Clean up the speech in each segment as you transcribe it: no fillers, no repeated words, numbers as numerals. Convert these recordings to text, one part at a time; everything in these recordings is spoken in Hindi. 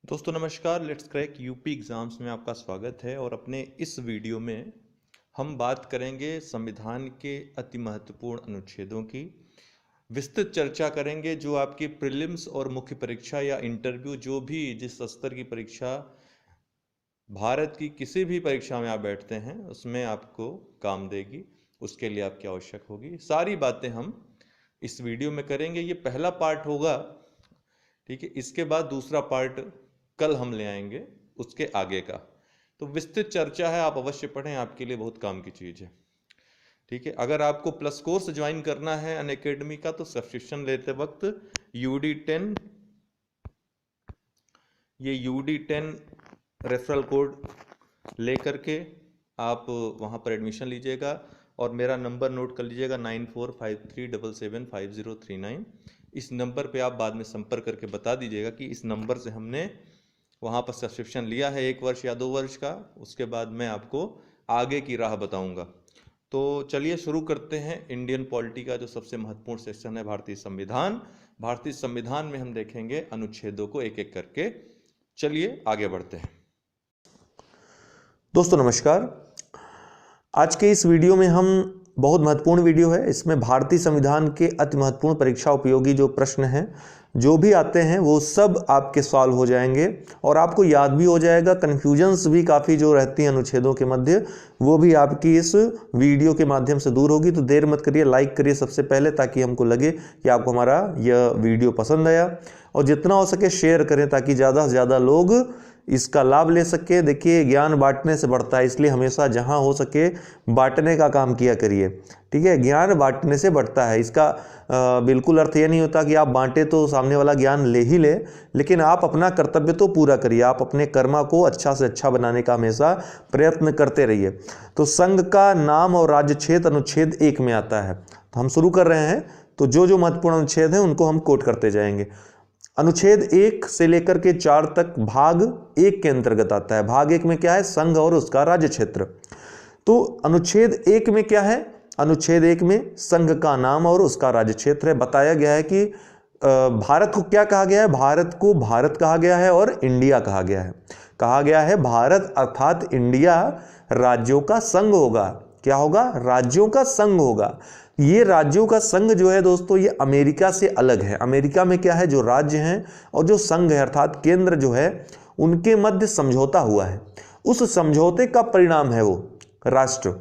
दोस्तों नमस्कार। लेट्स क्रैक यूपी एग्ज़ाम्स में आपका स्वागत है। और अपने इस वीडियो में हम बात करेंगे संविधान के अति महत्वपूर्ण अनुच्छेदों की। विस्तृत चर्चा करेंगे जो आपकी प्रीलिम्स और मुख्य परीक्षा या इंटरव्यू जो भी जिस स्तर की परीक्षा भारत की किसी भी परीक्षा में आप बैठते हैं उसमें आपको काम देगी, उसके लिए आपकी आवश्यक होगी। सारी बातें हम इस वीडियो में करेंगे। ये पहला पार्ट होगा, ठीक है। इसके बाद दूसरा पार्ट कल हम ले आएंगे उसके आगे का। तो विस्तृत चर्चा है, आप अवश्य पढ़ें, आपके लिए बहुत काम की चीज़ है, ठीक है। अगर आपको प्लस कोर्स ज्वाइन करना है अनअकैडमी का तो सब्सक्रिप्शन लेते वक्त UD10 ये UD10 रेफरल कोड ले करके आप वहाँ पर एडमिशन लीजिएगा। और मेरा नंबर नोट कर लीजिएगा 9453775039। इस नंबर पे आप बाद में संपर्क करके बता दीजिएगा कि इस नंबर से हमने वहाँ पर सब्सक्रिप्शन लिया है 1 वर्ष या 2 वर्ष का। उसके बाद मैं आपको आगे की राह बताऊँगा। तो चलिए शुरू करते हैं। इंडियन पॉलिटी का जो सबसे महत्वपूर्ण सेक्शन है भारतीय संविधान। भारतीय संविधान में हम देखेंगे अनुच्छेदों को एक एक करके। चलिए आगे बढ़ते हैं। दोस्तों नमस्कार। आज के इस वीडियो में हम बहुत महत्वपूर्ण वीडियो है। इसमें भारतीय संविधान के अति महत्वपूर्ण परीक्षा उपयोगी जो प्रश्न हैं जो भी आते हैं वो सब आपके सॉल्व हो जाएंगे और आपको याद भी हो जाएगा। कन्फ्यूजन्स भी काफ़ी जो रहती हैं अनुच्छेदों के मध्य वो भी आपकी इस वीडियो के माध्यम से दूर होगी। तो देर मत करिए, लाइक करिए सबसे पहले, ताकि हमको लगे कि आपको हमारा यह वीडियो पसंद आया। और जितना हो सके शेयर करें ताकि ज़्यादा से ज़्यादा लोग इसका लाभ ले सके। देखिए, ज्ञान बांटने से बढ़ता है, इसलिए हमेशा जहां हो सके बांटने का काम किया करिए, ठीक है। ज्ञान बांटने से बढ़ता है। इसका बिल्कुल अर्थ ये नहीं होता कि आप बांटे तो सामने वाला ज्ञान ले ही ले, लेकिन आप अपना कर्तव्य तो पूरा करिए। आप अपने कर्मा को अच्छा से अच्छा बनाने का हमेशा प्रयत्न करते रहिए। तो संघ का नाम और राज्य क्षेत्र अनुच्छेद 1 में आता है। तो हम शुरू कर रहे हैं। तो जो जो महत्वपूर्ण अनुच्छेद हैं उनको हम कोट करते जाएंगे। अनुच्छेद 1 से लेकर के 4 तक भाग 1 के अंतर्गत आता है। भाग 1 में क्या है? संघ और उसका राज्य क्षेत्र। तो अनुच्छेद 1 में क्या है? अनुच्छेद 1 में संघ का नाम और उसका राज्य क्षेत्र है। बताया गया है कि भारत को क्या कहा गया है? भारत को भारत कहा गया है और इंडिया कहा गया है। कहा गया है भारत अर्थात इंडिया राज्यों का संघ होगा। क्या होगा? राज्यों का संघ होगा। ये राज्यों का संघ जो है दोस्तों, ये अमेरिका से अलग है। अमेरिका में क्या है? जो राज्य हैं और जो संघ है अर्थात केंद्र जो है उनके मध्य समझौता हुआ है। उस समझौते का परिणाम है वो राष्ट्र।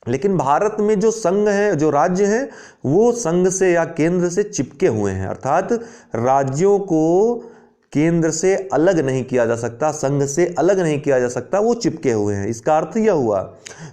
लेकिन भारत में जो संघ है, जो राज्य हैं, वो संघ से या केंद्र से चिपके हुए हैं। अर्थात राज्यों को केंद्र से अलग नहीं किया जा सकता, संघ से अलग नहीं किया जा सकता, वो चिपके हुए हैं। इसका अर्थ यह हुआ।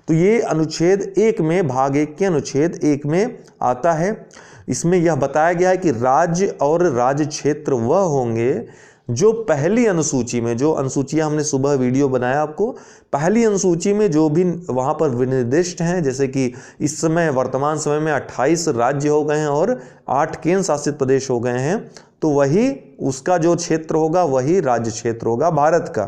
तो ये अनुच्छेद 1 में, भाग 1 के अनुच्छेद 1 में आता है। इसमें यह बताया गया है कि राज्य और राज्य क्षेत्र वह होंगे जो पहली अनुसूची में, जो अनुसूचियां हमने सुबह वीडियो बनाया आपको, पहली अनुसूची में जो भी वहां पर विनिर्दिष्ट हैं, जैसे कि इस समय वर्तमान समय में 28 राज्य हो गए हैं और 8 केंद्र शासित प्रदेश हो गए हैं, तो वही उसका जो क्षेत्र होगा वही राज्य क्षेत्र होगा भारत का,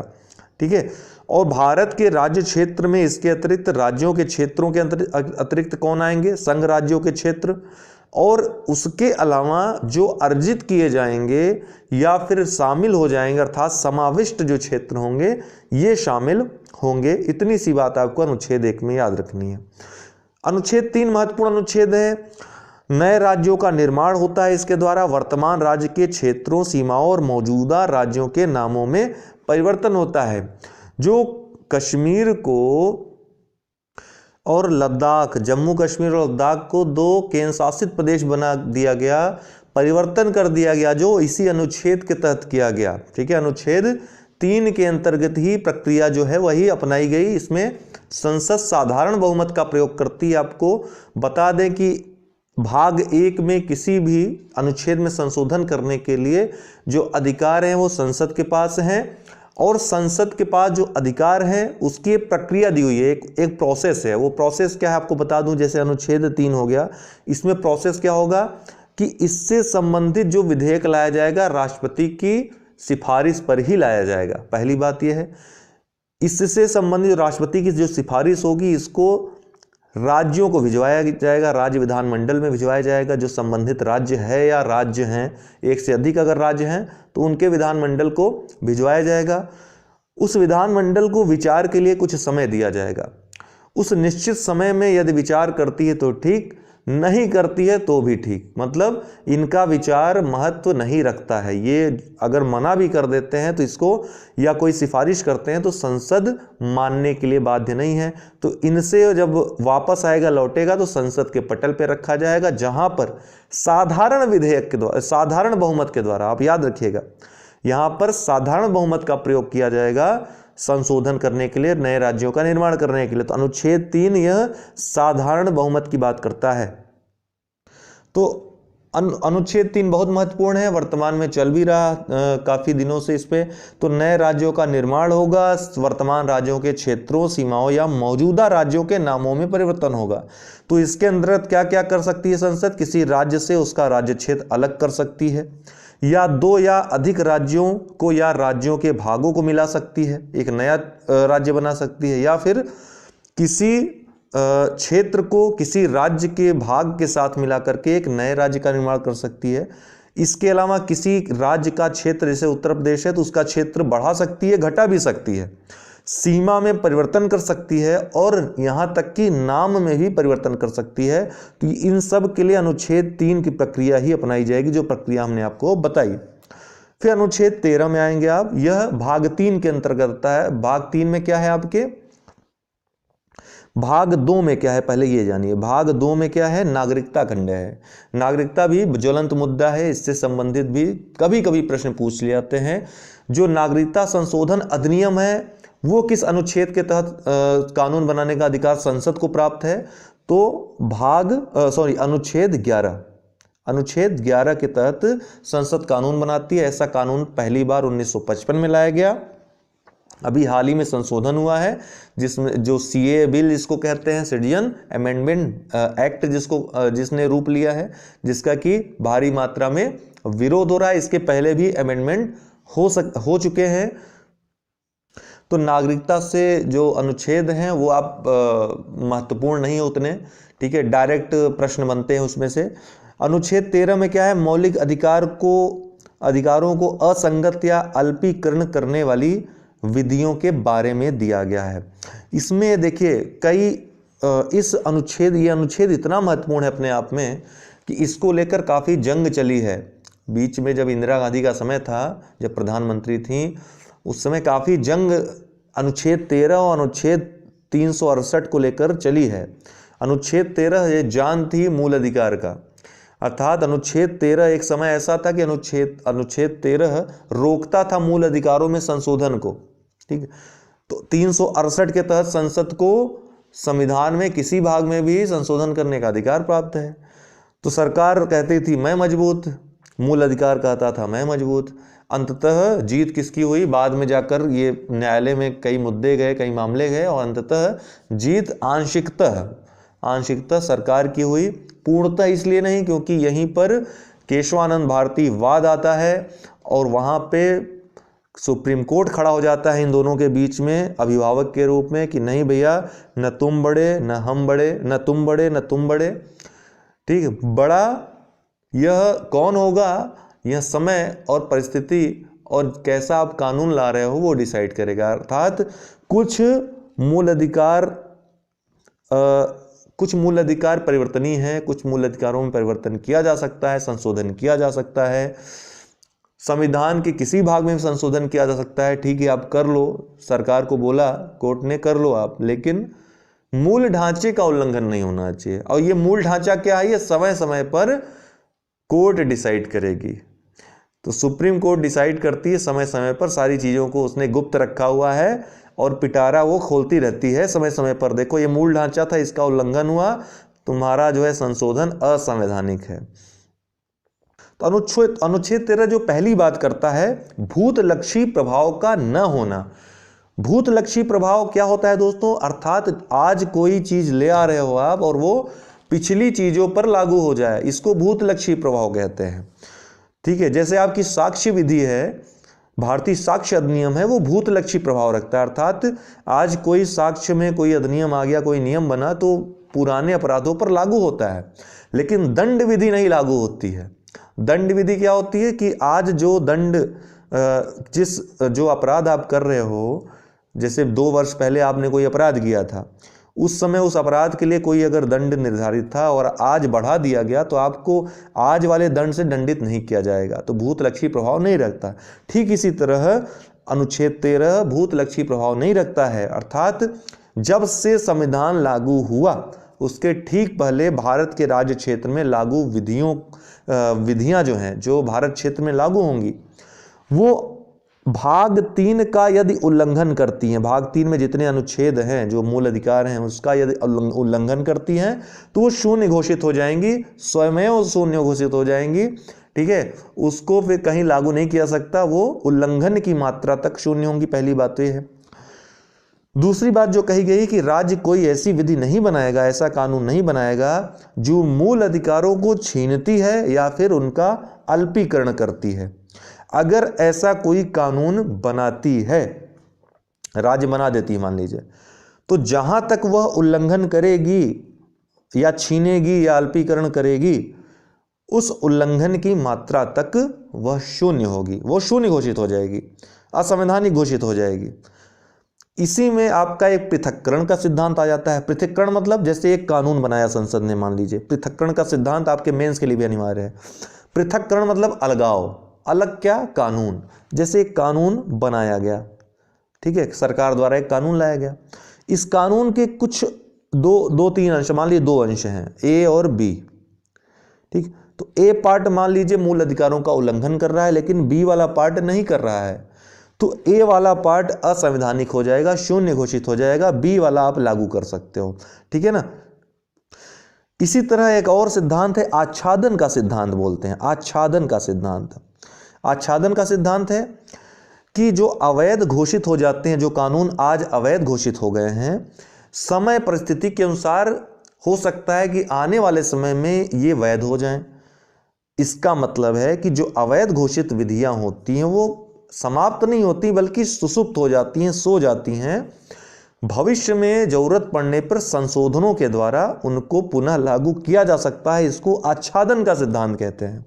ठीक है। और भारत के राज्य क्षेत्र में इसके अतिरिक्त राज्यों के क्षेत्रों के अतिरिक्त कौन आएंगे? संघ राज्यों के क्षेत्र। और उसके अलावा जो अर्जित किए जाएंगे या फिर शामिल हो जाएंगे अर्थात समाविष्ट जो क्षेत्र होंगे ये शामिल होंगे। इतनी सी बात आपको अनुच्छेद 1 में याद रखनी है। अनुच्छेद 3 महत्वपूर्ण अनुच्छेद है। नए राज्यों का निर्माण होता है इसके द्वारा। वर्तमान राज्य के क्षेत्रों, सीमाओं और मौजूदा राज्यों के नामों में परिवर्तन होता है। जो कश्मीर को और लद्दाख, जम्मू कश्मीर और लद्दाख को 2 केंद्र शासित प्रदेश बना दिया गया, परिवर्तन कर दिया गया, जो इसी अनुच्छेद के तहत किया गया, ठीक है। अनुच्छेद 3 के अंतर्गत ही प्रक्रिया जो है वही अपनाई गई। इसमें संसद साधारण बहुमत का प्रयोग करती है। आपको बता दें कि भाग 1 में किसी भी अनुच्छेद में संशोधन करने के लिए जो अधिकार हैं वो संसद के पास हैं। और संसद के पास जो अधिकार है उसकी प्रक्रिया दी हुई है, एक प्रोसेस है। वो प्रोसेस क्या है आपको बता दूं। जैसे अनुच्छेद 3 हो गया, इसमें प्रोसेस क्या होगा कि इससे संबंधित जो विधेयक लाया जाएगा राष्ट्रपति की सिफारिश पर ही लाया जाएगा। पहली बात यह है, इससे संबंधित राष्ट्रपति की जो सिफारिश होगी इसको राज्यों को भिजवाया जाएगा, राज्य विधानमंडल में भिजवाया जाएगा। जो संबंधित राज्य है या राज्य हैं, एक से अधिक अगर राज्य हैं तो उनके विधानमंडल को भिजवाया जाएगा। उस विधानमंडल को विचार के लिए कुछ समय दिया जाएगा। उस निश्चित समय में यदि विचार करती है तो ठीक, नहीं करती है तो भी ठीक। मतलब इनका विचार महत्व नहीं रखता है। ये अगर मना भी कर देते हैं तो इसको, या कोई सिफारिश करते हैं तो संसद मानने के लिए बाध्य नहीं है। तो इनसे जब वापस आएगा, लौटेगा, तो संसद के पटल पर रखा जाएगा, जहां पर साधारण विधेयक के द्वारा, साधारण बहुमत के द्वारा, आप याद रखिएगा यहां पर साधारण बहुमत का प्रयोग किया जाएगा संशोधन करने के लिए, नए राज्यों का निर्माण करने के लिए। तो अनुच्छेद 3 यह साधारण बहुमत की बात करता है। तो अनुच्छेद 3 बहुत महत्वपूर्ण है, वर्तमान में चल भी रहा काफी दिनों से इस पे। तो नए राज्यों का निर्माण होगा, वर्तमान राज्यों के क्षेत्रों, सीमाओं या मौजूदा राज्यों के नामों में परिवर्तन होगा। तो इसके अंतर्गत क्या क्या कर सकती है संसद? किसी राज्य से उसका राज्य क्षेत्र अलग कर सकती है, या 2 या अधिक राज्यों को या राज्यों के भागों को मिला सकती है, एक नया राज्य बना सकती है, या फिर किसी क्षेत्र को किसी राज्य के भाग के साथ मिला करके एक नए राज्य का निर्माण कर सकती है। इसके अलावा किसी राज्य का क्षेत्र, जैसे उत्तर प्रदेश है तो उसका क्षेत्र बढ़ा सकती है, घटा भी सकती है, सीमा में परिवर्तन कर सकती है, और यहां तक कि नाम में भी परिवर्तन कर सकती है। तो इन सब के लिए अनुच्छेद 3 की प्रक्रिया ही अपनाई जाएगी, जो प्रक्रिया हमने आपको बताई। फिर अनुच्छेद 13 में आएंगे आप। यह भाग 3 के अंतर्गत आता है। भाग 3 में क्या है आपके? भाग 2 में क्या है पहले ये जानिए। भाग 2 में क्या है? नागरिकता खंड है। नागरिकता भी ज्वलंत मुद्दा है, इससे संबंधित भी कभी कभी प्रश्न पूछ लिए जाते हैं। जो नागरिकता संशोधन अधिनियम है वो किस अनुच्छेद के तहत कानून बनाने का अधिकार संसद को प्राप्त है? तो अनुच्छेद 11, अनुच्छेद 11 के तहत संसद कानून बनाती है। ऐसा कानून पहली बार 1955 में लाया गया। अभी हाल ही में संशोधन हुआ है, जिसमें जो सीए बिल जिसको कहते हैं, सिटीजन अमेंडमेंट एक्ट जिसने रूप लिया है, जिसका कि भारी मात्रा में विरोध हो रहा है। इसके पहले भी अमेंडमेंट हो चुके हैं। तो नागरिकता से जो अनुच्छेद हैं वो आप महत्वपूर्ण नहीं उतने, ठीक है, डायरेक्ट प्रश्न बनते हैं उसमें से। अनुच्छेद 13 में क्या है? मौलिक अधिकारों को असंगत या अल्पीकरण करने वाली विधियों के बारे में दिया गया है। इसमें देखिए ये अनुच्छेद इतना महत्वपूर्ण है अपने आप में कि इसको लेकर काफ़ी जंग चली है। बीच में जब इंदिरा गांधी का समय था, जब प्रधानमंत्री थी, उस समय काफ़ी जंग अनुच्छेद 13 और अनुच्छेद 368 को लेकर चली है। अनुच्छेद 13 ये जान थी मूल अधिकार का, अर्थात अनुच्छेद 13 एक समय ऐसा था कि अनुच्छेद 13 रोकता था मूल अधिकारों में संशोधन को, ठीक है। तो 368 के तहत संसद को संविधान में किसी भाग में भी संशोधन करने का अधिकार प्राप्त है। तो सरकार कहती थी मैं मजबूत, मूल अधिकार कहता था मैं मजबूत। अंततः जीत किसकी हुई? बाद में जाकर ये न्यायालय में कई मुद्दे गए, कई मामले गए, और अंततः जीत आंशिकतः सरकार की हुई, पूर्णतः इसलिए नहीं क्योंकि यहीं पर केशवानंद भारती वाद आता है और वहाँ पे सुप्रीम कोर्ट खड़ा हो जाता है इन दोनों के बीच में अभिभावक के रूप में कि नहीं भैया, न तुम बड़े न हम बड़े, न तुम बड़े न तुम बड़े, ठीक है। बड़ा यह कौन होगा? यह समय और परिस्थिति और कैसा आप कानून ला रहे हो वो डिसाइड करेगा। अर्थात कुछ मूल अधिकार परिवर्तनीय है, कुछ मूल अधिकारों में परिवर्तन किया जा सकता है, संशोधन किया जा सकता है। संविधान के किसी भाग में संशोधन किया जा सकता है, ठीक है, आप कर लो, सरकार को बोला कोर्ट ने, कर लो आप, लेकिन मूल ढांचे का उल्लंघन नहीं होना चाहिए। और ये मूल ढांचा क्या है? ये समय समय पर कोर्ट डिसाइड करेगी। तो सुप्रीम कोर्ट डिसाइड करती है समय समय पर, सारी चीज़ों को उसने गुप्त रखा हुआ है और पिटारा वो खोलती रहती है समय समय पर। देखो ये मूल ढांचा था, इसका उल्लंघन हुआ, तुम्हारा जो है संशोधन असंवैधानिक है। तो अनुच्छेद 13 जो पहली बात करता है भूतलक्षी प्रभाव का न होना। भूतलक्षी प्रभाव क्या होता है दोस्तों? अर्थात आज कोई चीज ले आ रहे हो आप और वो पिछली चीजों पर लागू हो जाए, इसको भूतलक्षी प्रभाव कहते हैं, ठीक है। जैसे आपकी साक्ष्य विधि है, भारतीय साक्ष्य अधिनियम है वो भूतलक्षी प्रभाव रखता है, अर्थात आज कोई साक्ष्य में कोई अधिनियम आ गया, कोई नियम बना तो पुराने अपराधों पर लागू होता है, लेकिन दंड विधि नहीं लागू होती है। दंड विधि क्या होती है कि आज जो दंड जो अपराध आप कर रहे हो, जैसे 2 वर्ष पहले आपने कोई अपराध किया था, उस समय उस अपराध के लिए कोई अगर दंड निर्धारित था और आज बढ़ा दिया गया तो आपको आज वाले दंड से दंडित नहीं किया जाएगा, तो भूतलक्षी प्रभाव नहीं रखता। ठीक इसी तरह अनुच्छेद 13 भूतलक्षी प्रभाव नहीं रखता है, अर्थात जब से संविधान लागू हुआ उसके ठीक पहले भारत के राज्य क्षेत्र में लागू विधियां जो हैं, जो भारत क्षेत्र में लागू होंगी, वो भाग 3 का यदि उल्लंघन करती हैं, भाग 3 में जितने अनुच्छेद हैं जो मूल अधिकार हैं उसका यदि उल्लंघन करती हैं तो वो शून्य घोषित हो जाएंगी, स्वयं शून्य घोषित हो जाएंगी। ठीक है, उसको फिर कहीं लागू नहीं किया सकता, वो उल्लंघन की मात्रा तक शून्य होंगी। पहली बात तो ये है। दूसरी बात जो कही गई कि राज्य कोई ऐसी विधि नहीं बनाएगा, ऐसा कानून नहीं बनाएगा जो मूल अधिकारों को छीनती है या फिर उनका अल्पीकरण करती है। अगर ऐसा कोई कानून बनाती है, राज्य बना देती है मान लीजिए, तो जहां तक वह उल्लंघन करेगी या छीनेगी या अल्पीकरण करेगी, उस उल्लंघन की मात्रा तक वह शून्य होगी, वो शून्य घोषित हो जाएगी, असंवैधानिक घोषित हो जाएगी। इसी में आपका एक पृथक्करण का सिद्धांत आ जाता है। पृथक्करण मतलब जैसे एक कानून बनाया संसद ने, मान लीजिए, पृथक्करण का सिद्धांत आपके मेंस के लिए भी अनिवार्य है। पृथक्करण मतलब अलगाव, अलग क्या, कानून। जैसे एक कानून बनाया गया, ठीक है, सरकार द्वारा एक कानून लाया गया, इस कानून के कुछ दो तीन अंश, मान लीजिए 2 अंश हैं, ए और बी। ठीक, तो ए पार्ट मान लीजिए मूल अधिकारों का उल्लंघन कर रहा है, लेकिन बी वाला पार्ट नहीं कर रहा है, तो ए वाला पार्ट असंवैधानिक हो जाएगा, शून्य घोषित हो जाएगा, बी वाला आप लागू कर सकते हो। ठीक है ना। इसी तरह एक और सिद्धांत है, आच्छादन का सिद्धांत बोलते हैं। आच्छादन का सिद्धांत, आच्छादन का सिद्धांत है कि जो अवैध घोषित हो जाते हैं, जो कानून आज अवैध घोषित हो गए हैं, समय परिस्थिति के अनुसार हो सकता है कि आने वाले समय में ये वैध हो जाएं। इसका मतलब है कि जो अवैध घोषित विधियां होती हैं वो समाप्त नहीं होती, बल्कि सुसुप्त हो जाती हैं, सो जाती हैं। भविष्य में जरूरत पड़ने पर संशोधनों के द्वारा उनको पुनः लागू किया जा सकता है। इसको आच्छादन का सिद्धांत कहते हैं।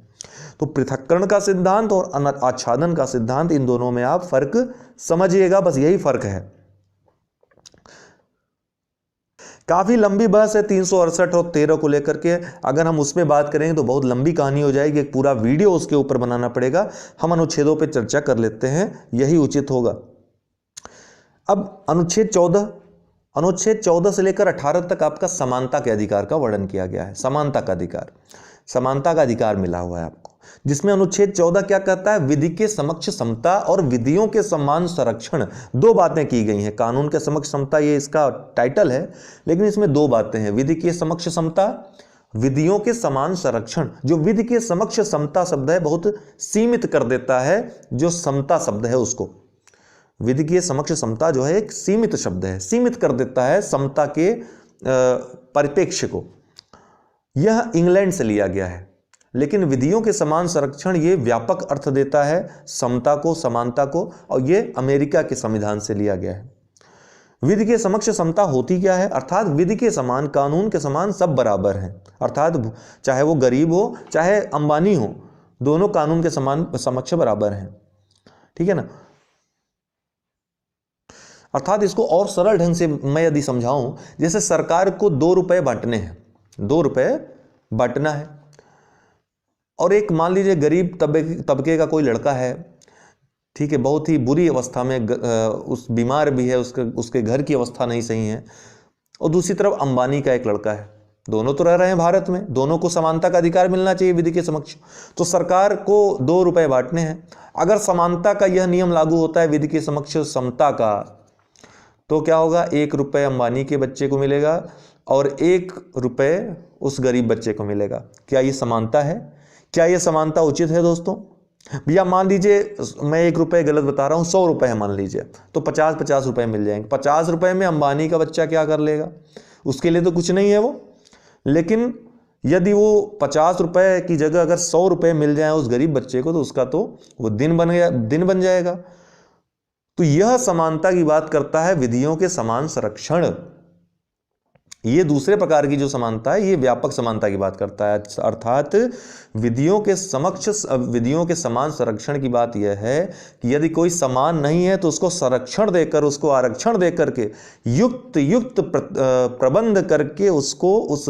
तो पृथक्करण का सिद्धांत और आच्छादन का सिद्धांत, इन दोनों में आप फर्क समझिएगा, बस यही फर्क है। काफी लंबी बहस है 368 और 13 को लेकर के, अगर हम उसमें बात करेंगे तो बहुत लंबी कहानी हो जाएगी, एक पूरा वीडियो उसके ऊपर बनाना पड़ेगा। हम अनुच्छेदों पे चर्चा कर लेते हैं, यही उचित होगा। अब अनुच्छेद 14 से लेकर 18 तक आपका समानता के अधिकार का वर्णन किया गया है। समानता का अधिकार मिला हुआ है आपको, जिसमें अनुच्छेद 14 क्या कहता है, विधि के समक्ष समता और विधियों के समान संरक्षण। 2 बातें की गई हैं। कानून के समक्ष समता ये इसका टाइटल है, लेकिन इसमें 2 बातें हैं, विधि के समक्ष समता, विधियों के समान संरक्षण। जो विधि के समक्ष समता शब्द है बहुत सीमित कर देता है जो समता शब्द है उसको। विधि के समक्ष समता जो है एक सीमित शब्द है, सीमित कर देता है समता के परिप्रेक्ष्य को। यह इंग्लैंड से लिया गया है, लेकिन विधियों के समान संरक्षण ये व्यापक अर्थ देता है समता को, समानता को, और ये अमेरिका के संविधान से लिया गया है। विधि के समक्ष समता होती क्या है, अर्थात विधि के समान, कानून के समान सब बराबर हैं, अर्थात चाहे वो गरीब हो चाहे अंबानी हो, दोनों कानून के समान समक्ष बराबर हैं। ठीक है ना। अर्थात इसको और सरल ढंग से मैं यदि समझाऊं, जैसे सरकार को 2 रुपए बांटने हैं, 2 रुपए बांटना है, और एक मान लीजिए गरीब तबके का कोई लड़का है, ठीक है, बहुत ही बुरी अवस्था में, उस बीमार भी है, उसके घर की अवस्था नहीं सही है, और दूसरी तरफ अंबानी का एक लड़का है, दोनों तो रह रहे हैं भारत में, दोनों को समानता का अधिकार मिलना चाहिए विधि के समक्ष। तो सरकार को 2 रुपए बांटने हैं। अगर समानता का यह नियम लागू होता है विधि के समक्ष समता का, तो क्या होगा, 1 रुपए अंबानी के बच्चे को मिलेगा और 1 रुपए उस गरीब बच्चे को मिलेगा। क्या ये समानता है? क्या ये समानता उचित है दोस्तों? भैया मान लीजिए मैं 1 रुपए गलत बता रहा हूँ, 100 रुपए है मान लीजिए, तो 50-50 रुपए मिल जाएंगे। 50 रुपए में अंबानी का बच्चा क्या कर लेगा, उसके लिए तो कुछ नहीं है वो। लेकिन यदि वो 50 रुपए की जगह अगर 100 रुपए मिल जाए उस गरीब बच्चे को, तो उसका तो वो दिन बन जाएगा। तो यह समानता की बात करता है, विधियों के समान संरक्षण। ये दूसरे प्रकार की जो समानता है, ये व्यापक समानता की बात करता है, अर्थात विधियों के समान संरक्षण की बात यह है कि यदि कोई समान नहीं है तो उसको संरक्षण देकर, उसको आरक्षण देकर के युक्त प्रबंध करके उसको उस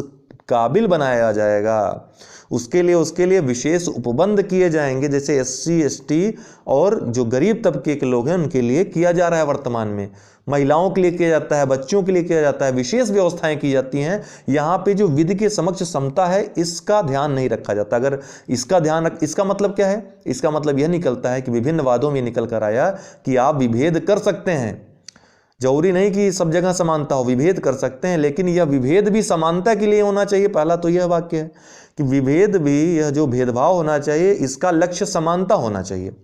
काबिल बनाया जाएगा। उसके लिए विशेष उपबंध किए जाएंगे, जैसे SC ST और जो गरीब तबके के लोग हैं उनके लिए किया जा रहा है। वर्तमान में महिलाओं के लिए किया जाता है, बच्चों के लिए किया जाता है, विशेष व्यवस्थाएं की जाती हैं। यहाँ पे जो विधि के समक्ष समता है, इसका ध्यान नहीं रखा जाता। अगर इसका मतलब क्या है? इसका मतलब यह निकलता है कि विभिन्न वादों में निकल कर आया कि आप विभेद कर सकते हैं, जरूरी नहीं कि सब जगह समानता हो, विभेद कर सकते हैं, लेकिन यह विभेद भी समानता के लिए होना चाहिए। पहला तो यह वाक्य है कि विभेद भी, यह जो भेदभाव होना चाहिए, इसका लक्ष्य समानता होना चाहिए।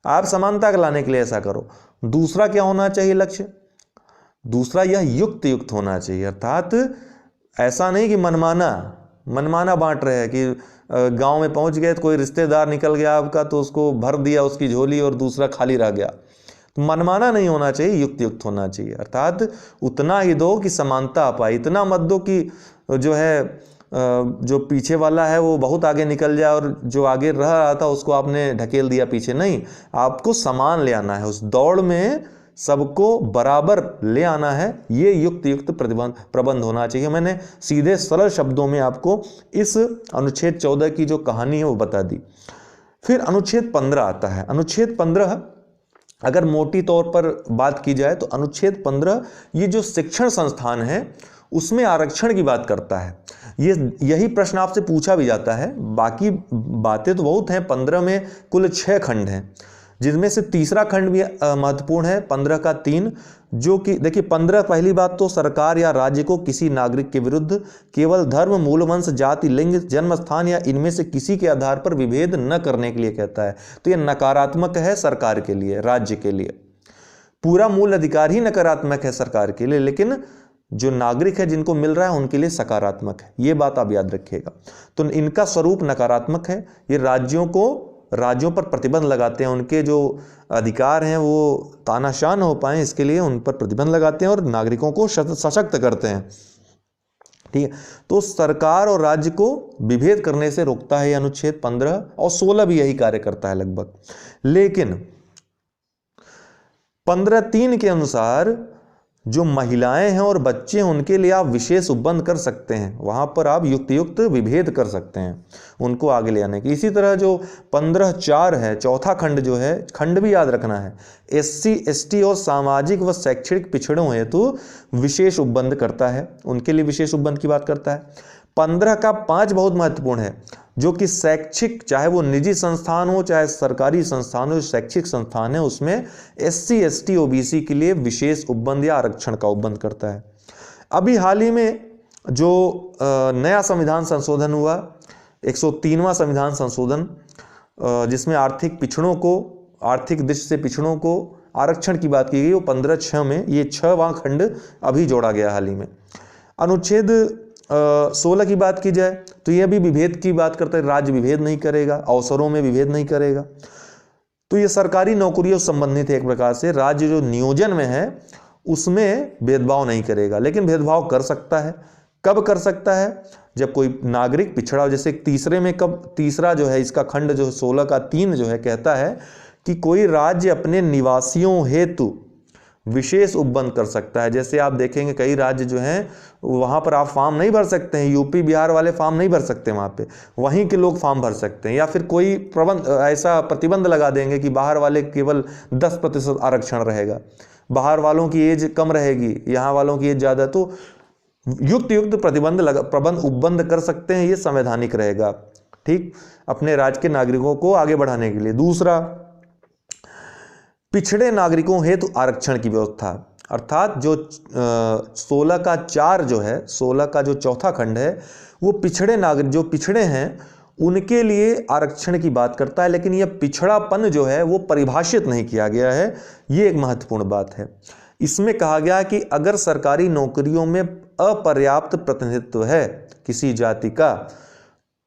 आप समानता लाने के लिए ऐसा करो। दूसरा क्या होना चाहिए लक्ष्य? दूसरा यह युक्त होना चाहिए, अर्थात ऐसा नहीं कि मनमाना बांट रहे हैं कि गांव में पहुंच गए तो कोई रिश्तेदार निकल गया आपका, तो उसको भर दिया उसकी झोली और दूसरा खाली रह गया। तो मनमाना नहीं होना चाहिए, युक्त होना चाहिए, अर्थात उतना ही दो कि समानता आ पाए। इतना मत दो कि जो पीछे वाला है वो बहुत आगे निकल जाए और जो आगे रह रहा था उसको आपने ढकेल दिया पीछे। नहीं, आपको समान ले आना है, उस दौड़ में सबको बराबर ले आना है। ये युक्त प्रबंध होना चाहिए। मैंने सीधे सरल शब्दों में आपको इस अनुच्छेद 14 की जो कहानी है वो बता दी। फिर अनुच्छेद 15 आता है। अनुच्छेद 15 अगर मोटी तौर पर बात की जाए तो अनुच्छेद 15 ये जो शिक्षण संस्थान है उसमें आरक्षण की बात करता है। यही प्रश्न आपसे पूछा भी जाता है। बाकी बातें तो बहुत हैं। 15 में कुल 6 खंड हैं, जिनमें से तीसरा खंड भी महत्वपूर्ण है, 15 का 3, जो कि देखिए 15 पहली बात तो सरकार या राज्य को किसी नागरिक के विरुद्ध केवल धर्म, मूल वंश, जाति, लिंग, जन्म स्थान या इनमें से किसी के आधार पर विभेद न करने के लिए कहता है। तो यह नकारात्मक है सरकार के लिए, राज्य के लिए। पूरा मूल अधिकार ही नकारात्मक है सरकार के लिए, लेकिन जो नागरिक है जिनको मिल रहा है उनके लिए सकारात्मक है। ये बात आप याद रखिएगा। तो इनका स्वरूप नकारात्मक है। ये राज्यों पर प्रतिबंध लगाते हैं, उनके जो अधिकार हैं वो तानाशाह न हो पाए, इसके लिए उन पर प्रतिबंध लगाते हैं और नागरिकों को सशक्त करते हैं। ठीक है, तो सरकार और राज्य को विभेद करने से रोकता है ये अनुच्छेद 15, और 16 भी यही कार्य करता है लगभग। लेकिन 15(3) के अनुसार जो महिलाएं हैं और बच्चे हैं उनके लिए आप विशेष उपबंध कर सकते हैं, वहां पर आप युक्त विभेद कर सकते हैं उनको आगे ले आने की। इसी तरह जो 15(4) है, चौथा खंड जो है, खंड भी याद रखना है, SC ST और सामाजिक व शैक्षणिक पिछड़ों हेतु विशेष उपबंध करता है, उनके लिए विशेष उपबंध की बात करता है। 15 का 5 बहुत महत्वपूर्ण है, जो कि शैक्षिक, चाहे वो निजी संस्थान हो चाहे सरकारी संस्थान हो, शैक्षिक संस्थान है, उसमें SC ST OBC के लिए विशेष उपबंध या आरक्षण का उपबंध करता है। अभी हाल ही में जो नया संविधान संशोधन हुआ, 103वां संविधान संशोधन, जिसमें आर्थिक दृष्टि से पिछड़ों को आरक्षण की बात की गई, वो 15(6) में ये 6वां खंड अभी जोड़ा गया हाल ही में। अनुच्छेद 16 की बात की जाए तो यह भी विभेद की बात करता है। राज्य विभेद नहीं करेगा, अवसरों में विभेद नहीं करेगा। तो ये सरकारी नौकरियों से संबंधित है एक प्रकार से। राज्य जो नियोजन में है उसमें भेदभाव नहीं करेगा, लेकिन भेदभाव कर सकता है। कब कर सकता है? जब कोई नागरिक पिछड़ा, जैसे तीसरा जो है इसका खंड जो 16 का 3 जो है कहता है कि कोई राज्य अपने निवासियों हेतु विशेष उपबंध कर सकता है। जैसे आप देखेंगे कई राज्य जो हैं वहाँ पर आप फॉर्म नहीं भर सकते हैं, यूपी बिहार वाले फॉर्म नहीं भर सकते, वहाँ पे वहीं के लोग फॉर्म भर सकते हैं। या फिर कोई ऐसा प्रतिबंध लगा देंगे कि बाहर वाले केवल 10% आरक्षण रहेगा, बाहर वालों की एज कम रहेगी, यहाँ वालों की एज ज़्यादा। तो युक्त प्रबंध उपबंध कर सकते हैं, ये संवैधानिक रहेगा, ठीक, अपने राज्य के नागरिकों को आगे बढ़ाने के लिए। दूसरा, पिछड़े नागरिकों हेतु आरक्षण की व्यवस्था, अर्थात जो 16 का 4 जो है, 16 का जो चौथा खंड है, वो पिछड़े नागरिक जो पिछड़े हैं उनके लिए आरक्षण की बात करता है। लेकिन यह पिछड़ापन जो है वो परिभाषित नहीं किया गया है, ये एक महत्वपूर्ण बात है। इसमें कहा गया कि अगर सरकारी नौकरियों में अपर्याप्त प्रतिनिधित्व है किसी जाति का,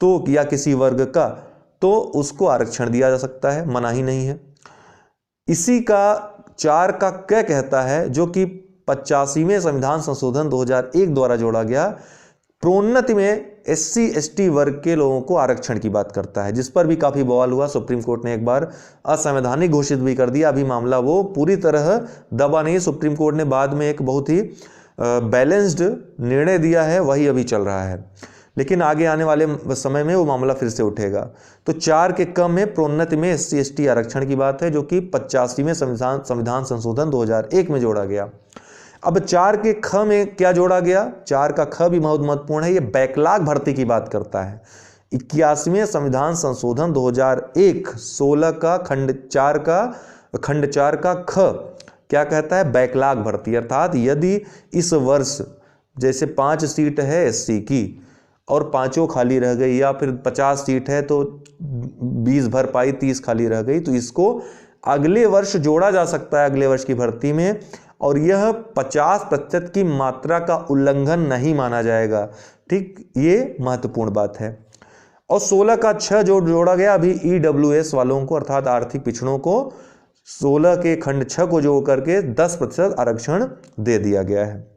तो या किसी वर्ग का, तो उसको आरक्षण दिया जा सकता है, मनाही नहीं है। इसी का 4 का क कहता है, जो कि 85वें संविधान संशोधन 2001 द्वारा जोड़ा गया, प्रोन्नति में SC ST वर्ग के लोगों को आरक्षण की बात करता है, जिस पर भी काफी बवाल हुआ। सुप्रीम कोर्ट ने एक बार असंवैधानिक घोषित भी कर दिया। अभी मामला वो पूरी तरह दबा नहीं। सुप्रीम कोर्ट ने बाद में एक बहुत ही बैलेंस्ड निर्णय दिया है, वही अभी चल रहा है, लेकिन आगे आने वाले समय में वो मामला फिर से उठेगा। तो 4 के क में प्रोन्नति में SC ST आरक्षण की बात है, जो कि 85वें संविधान संशोधन 2001 में जोड़ा गया। अब 4 के ख में क्या जोड़ा गया? 4 का ख भी बहुत महत्वपूर्ण है। ये बैकलॉग भर्ती की बात करता है। 81वें संविधान संशोधन 2001 16 का खंड 4 का ख क्या कहता है? बैकलॉग भर्ती, अर्थात यदि इस वर्ष जैसे 5 सीट है SC की और 5 खाली रह गई, या फिर 50 सीट है तो 20 भर पाई, 30 खाली रह गई, तो इसको अगले वर्ष जोड़ा जा सकता है, अगले वर्ष की भर्ती में, और यह 50% की मात्रा का उल्लंघन नहीं माना जाएगा। ठीक, ये महत्वपूर्ण बात है। और 16 का 6 जो जोड़ा गया अभी EWS वालों को, अर्थात आर्थिक पिछड़ों को 16 के खंड 6 को जोड़ करके 10% आरक्षण दे दिया गया है।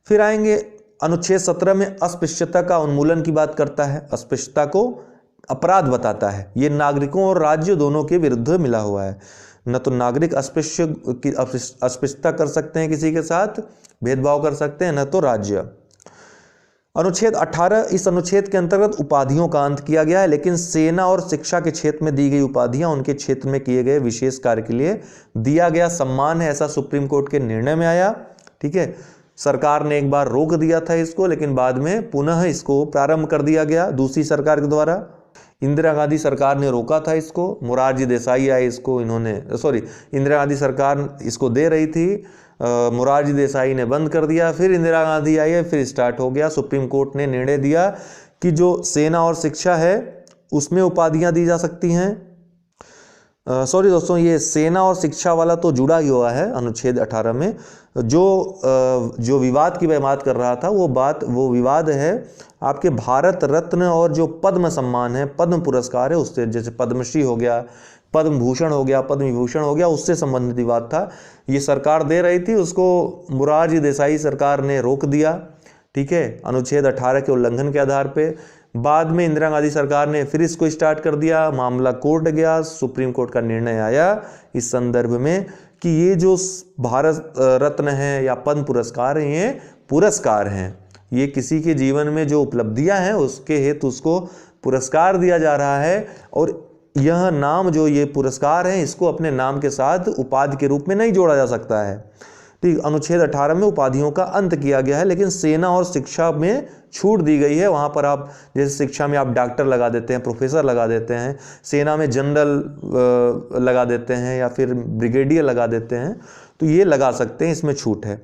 फिर आएंगे अनुच्छेद 17 में अस्पृश्यता का उन्मूलन की बात करता है। अस्पृश्यता को अपराध बताता है। ये नागरिकों और राज्य दोनों के विरुद्ध मिला हुआ है। न तो नागरिक अस्पृश्यता कर सकते हैं, किसी के साथ भेदभाव कर सकते हैं, न तो राज्य। अनुच्छेद 18, इस अनुच्छेद के अंतर्गत उपाधियों का अंत किया गया है, लेकिन सेना और शिक्षा के क्षेत्र में दी गई उपाधियां उनके क्षेत्र में किए गए विशेष कार्य के लिए दिया गया सम्मान है, ऐसा सुप्रीम कोर्ट के निर्णय में आया। ठीक है, सरकार ने एक बार रोक दिया था इसको, लेकिन बाद में पुनः इसको प्रारंभ कर दिया गया दूसरी सरकार के द्वारा। इंदिरा गांधी सरकार ने रोका था इसको, मोरारजी देसाई आए इसको, इंदिरा गांधी सरकार इसको दे रही थी, मोरारजी देसाई ने बंद कर दिया, फिर इंदिरा गांधी आई है, फिर स्टार्ट हो गया। सुप्रीम कोर्ट ने निर्णय दिया कि जो सेना और शिक्षा है उसमें उपाधियां दी जा सकती हैं। दोस्तों, ये सेना और शिक्षा वाला तो जुड़ा ही हुआ है अनुच्छेद 18 में। जो विवाद की मैं बात कर रहा था, वो विवाद है आपके भारत रत्न और जो पद्म सम्मान है, पद्म पुरस्कार है, उससे, जैसे पद्मश्री हो गया, पद्म भूषण हो गया, पद्म विभूषण हो गया, उससे संबंधित विवाद था। ये सरकार दे रही थी, उसको मोरारजी देसाई सरकार ने रोक दिया। ठीक है, अनुच्छेद 18 के उल्लंघन के आधार पे। बाद में इंदिरा गांधी सरकार ने फिर इसको स्टार्ट कर दिया, मामला कोर्ट गया, सुप्रीम कोर्ट का निर्णय आया इस संदर्भ में कि ये जो भारत रत्न है या पद्म पुरस्कार हैं, ये पुरस्कार हैं, ये किसी के जीवन में जो उपलब्धियां हैं उसके हेतु उसको पुरस्कार दिया जा रहा है, और यह नाम जो ये पुरस्कार है इसको अपने नाम के साथ उपाधि के रूप में नहीं जोड़ा जा सकता है। ठीक, अनुच्छेद 18 में उपाधियों का अंत किया गया है, लेकिन सेना और शिक्षा में छूट दी गई है। वहाँ पर आप जैसे शिक्षा में आप डॉक्टर लगा देते हैं, प्रोफेसर लगा देते हैं, सेना में जनरल लगा देते हैं या फिर ब्रिगेडियर लगा देते हैं, तो ये लगा सकते हैं, इसमें छूट है।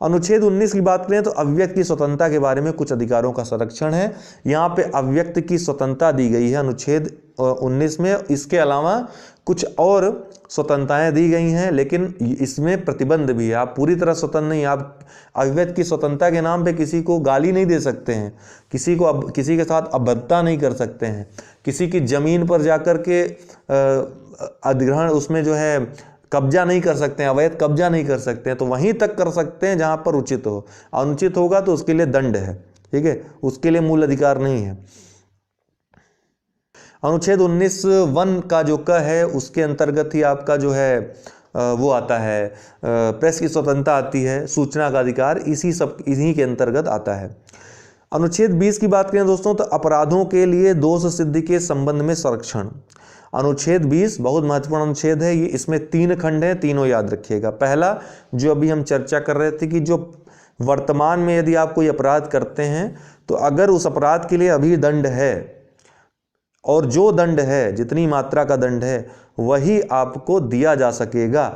अनुच्छेद 19 की बात करें तो अव्यक्त की स्वतंत्रता के बारे में कुछ अधिकारों का संरक्षण है। यहाँ पे अव्यक्त की स्वतंत्रता दी गई है अनुच्छेद 19 में। इसके अलावा कुछ और स्वतंत्रताएं दी गई हैं, लेकिन इसमें प्रतिबंध भी है। आप पूरी तरह स्वतंत्र नहीं, आप अव्यक्त की स्वतंत्रता के नाम पे किसी को गाली नहीं दे सकते हैं, किसी के साथ अभद्रता नहीं कर सकते हैं, किसी की जमीन पर जाकर के अधिग्रहण, उसमें जो है कब्जा नहीं कर सकते हैं, अवैध कब्जा नहीं कर सकते हैं। तो वहीं तक कर सकते हैं जहां पर उचित हो, अनुचित होगा तो उसके लिए दंड है। ठीक है, उसके लिए मूल अधिकार नहीं है। अनुच्छेद 19(1) का जो क है उसके अंतर्गत ही आपका जो है वो आता है, प्रेस की स्वतंत्रता आती है, सूचना का अधिकार इन्हीं के अंतर्गत आता है। अनुच्छेद 20 की बात करें दोस्तों तो अपराधों के लिए दोष सिद्धि के संबंध में संरक्षण। अनुच्छेद 20 बहुत महत्वपूर्ण अनुच्छेद है। ये इसमें 3 खंड हैं, तीनों याद रखिएगा। पहला जो अभी हम चर्चा कर रहे थे कि जो वर्तमान में यदि आप कोई अपराध करते हैं तो अगर उस अपराध के लिए अभी दंड है, और जो दंड है, जितनी मात्रा का दंड है, वही आपको दिया जा सकेगा।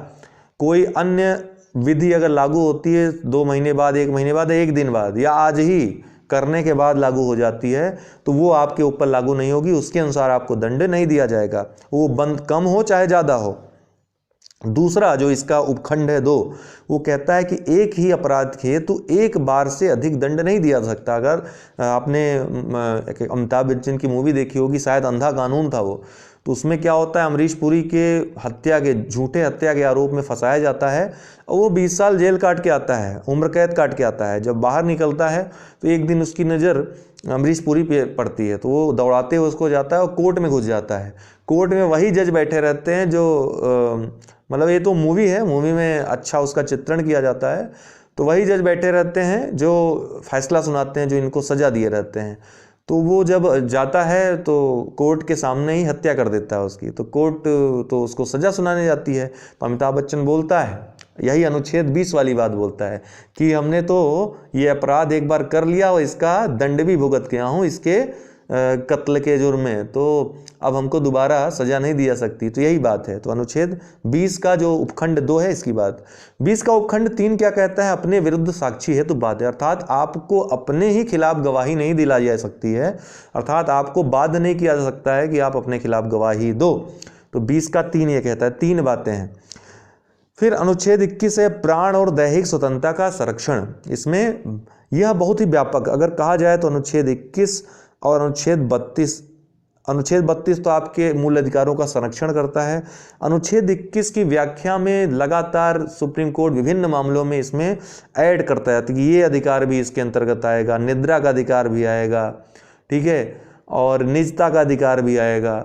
कोई अन्य विधि अगर लागू होती है 2 महीने बाद, 1 महीने बाद, 1 दिन बाद, या आज ही करने के बाद लागू हो जाती है, तो वो आपके ऊपर लागू नहीं होगी, उसके अनुसार आपको दंड नहीं दिया जाएगा, वो बंद कम हो चाहे ज़्यादा हो। दूसरा जो इसका उपखंड है 2, वो कहता है कि एक ही अपराध के हेतु एक बार से अधिक दंड नहीं दिया जा सकता। अगर आपने अमिताभ बच्चन की मूवी देखी होगी, शायद अंधा कानून था वो, तो उसमें क्या होता है, अमरीश पुरी के झूठे हत्या के आरोप में फंसाया जाता है और वो 20 साल जेल काट के आता है, उम्र कैद काट के आता है। जब बाहर निकलता है तो एक दिन उसकी नज़र अमरीश पुरी पे पड़ती है, तो वो दौड़ाते हुए उसको जाता है और कोर्ट में घुस जाता है। कोर्ट में वही जज बैठे रहते हैं जो मतलब ये तो मूवी है, मूवी में अच्छा उसका चित्रण किया जाता है। तो वही जज बैठे रहते हैं जो फैसला सुनाते हैं, जो इनको सज़ा दिए रहते हैं। तो वो जब जाता है तो कोर्ट के सामने ही हत्या कर देता है उसकी, तो कोर्ट तो उसको सज़ा सुनाने जाती है। तो अमिताभ बच्चन बोलता है, यही अनुच्छेद 20 वाली बात बोलता है कि हमने तो ये अपराध एक बार कर लिया और इसका दंड भी भुगत गया हूँ इसके कत्ल के जुर्म में, तो अब हमको दोबारा सजा नहीं दी जा सकती। तो यही बात है। तो अनुच्छेद 20 का जो उपखंड 2 है इसकी बात। 20 का उपखंड 3 क्या कहता है, अपने विरुद्ध साक्षी हेतु बाध्य, अर्थात आपको अपने ही खिलाफ गवाही नहीं दिलाई जा सकती है, अर्थात आपको बाध्य नहीं किया जा सकता है कि आप अपने खिलाफ गवाही दो। तो 20 का 3 ये कहता है, 3 बातें हैं। फिर अनुच्छेद 21 है प्राण और दैहिक स्वतंत्रता का संरक्षण। इसमें यह बहुत ही व्यापक अगर कहा जाए तो अनुच्छेद 21 और अनुच्छेद 32 तो आपके मूल अधिकारों का संरक्षण करता है। अनुच्छेद 21 की व्याख्या में लगातार सुप्रीम कोर्ट विभिन्न मामलों में इसमें ऐड करता है कि ये अधिकार भी इसके अंतर्गत आएगा, निद्रा का अधिकार भी आएगा, ठीक है, और निजता का अधिकार भी आएगा,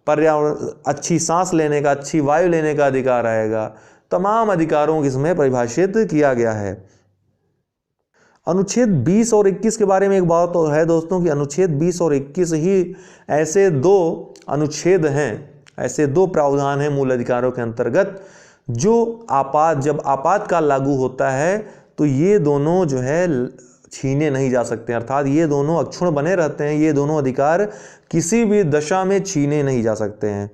पर्यावरण, अच्छी सांस लेने का, अच्छी वायु लेने का अधिकार आएगा। तमाम अधिकारों को इसमें परिभाषित किया गया है। अनुच्छेद 20 और 21 के बारे में एक बात तो है दोस्तों कि अनुच्छेद 20 और 21 ही ऐसे 2 अनुच्छेद हैं, ऐसे 2 प्रावधान हैं मूल अधिकारों के अंतर्गत जो जब आपातकाल लागू होता है तो ये दोनों जो है छीने नहीं जा सकते, अर्थात ये दोनों अक्षुण्ण बने रहते हैं, ये दोनों अधिकार किसी भी दशा में छीने नहीं जा सकते हैं।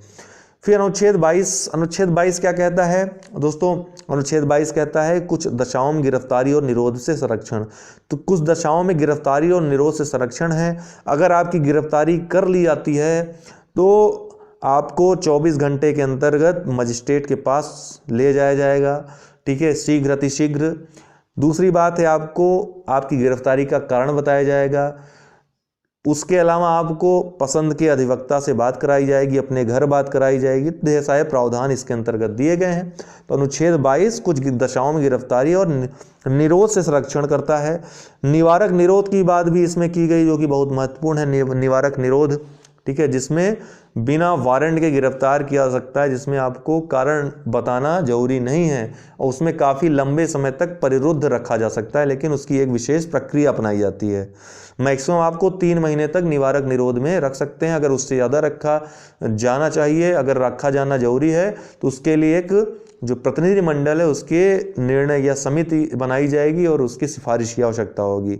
फिर अनुच्छेद 22 क्या कहता है दोस्तों, अनुच्छेद 22 कहता है कुछ दशाओं में गिरफ्तारी और निरोध से संरक्षण। तो कुछ दशाओं में गिरफ्तारी और निरोध से संरक्षण है। अगर आपकी गिरफ्तारी कर ली जाती है तो आपको 24 घंटे के अंतर्गत मजिस्ट्रेट के पास ले जाया जाएगा, ठीक है, शीघ्र अतिशीघ्र। दूसरी बात है आपको आपकी गिरफ्तारी का कारण बताया जाएगा। उसके अलावा आपको पसंद के अधिवक्ता से बात कराई जाएगी, अपने घर बात कराई जाएगी। ढेर सारे प्रावधान इसके अंतर्गत दिए गए हैं। तो अनुच्छेद 22 कुछ दशाओं में गिरफ्तारी और निरोध से संरक्षण करता है। निवारक निरोध की बात भी इसमें की गई जो कि बहुत महत्वपूर्ण है। निवारक निरोध, ठीक है, जिसमें बिना वारंट के गिरफ्तार किया जा सकता है, जिसमें आपको कारण बताना जरूरी नहीं है और उसमें काफ़ी लंबे समय तक परिरुद्ध रखा जा सकता है, लेकिन उसकी एक विशेष प्रक्रिया अपनाई जाती है। मैक्सिमम आपको 3 महीने तक निवारक निरोध में रख सकते हैं। अगर उससे ज़्यादा रखा जाना चाहिए, अगर रखा जाना जरूरी है तो उसके लिए एक जो प्रतिनिधि मंडल है उसके निर्णय या समिति बनाई जाएगी और उसकी सिफारिश की आवश्यकता होगी।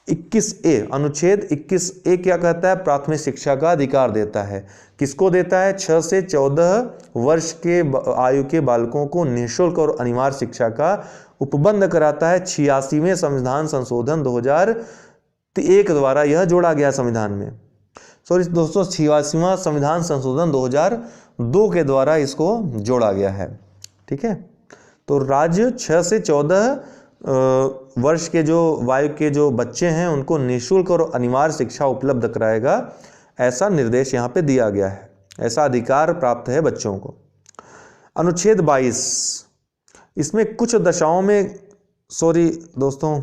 21A अनुच्छेद 21A क्या कहता है, प्राथमिक शिक्षा का अधिकार देता है। किसको देता है, 6 से 14 वर्ष के आयु के बालकों को निःशुल्क और अनिवार्य शिक्षा का उपबंध कराता है। 86वें संविधान संशोधन 2001 द्वारा यह जोड़ा गया संविधान में। सॉरी दोस्तों, 86वां संविधान संशोधन 2002 के द्वारा इसको जोड़ा गया है, ठीक है। तो राज्य 6 से 14 वर्ष के जो वायु के जो बच्चे हैं उनको निःशुल्क और अनिवार्य शिक्षा उपलब्ध कराएगा, ऐसा निर्देश यहाँ पे दिया गया है, ऐसा अधिकार प्राप्त है बच्चों को। अनुच्छेद 22 इसमें कुछ दशाओं में, सॉरी दोस्तों,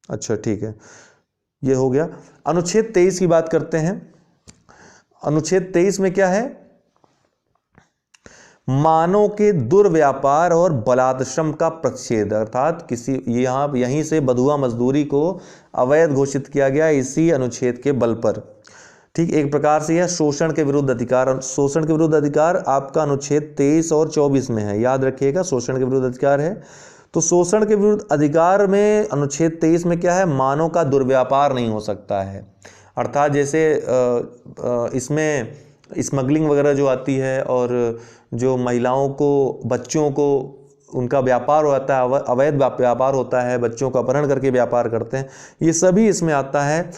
अच्छा ठीक है, ये हो गया। अनुच्छेद 23 की बात करते हैं। अनुच्छेद 23 में क्या है, मानव के दुर्व्यापार और बलात्श्रम का प्रतिषेध, अर्थात यहीं से बधुआ मजदूरी को अवैध घोषित किया गया इसी अनुच्छेद के बल पर, ठीक। एक प्रकार से यह शोषण के विरुद्ध अधिकार, शोषण के विरुद्ध अधिकार आपका अनुच्छेद 23 और 24 में है, याद रखिएगा, शोषण के विरुद्ध अधिकार है। तो शोषण के विरुद्ध अधिकार में अनुच्छेद 23 में क्या है, मानव का दुर्व्यापार नहीं हो सकता है, अर्थात जैसे इसमें स्मगलिंग वगैरह जो आती है और जो महिलाओं को, बच्चों को उनका व्यापार होता है, अवैध व्यापार होता है, बच्चों का अपहरण करके व्यापार करते हैं, ये सभी इसमें आता है।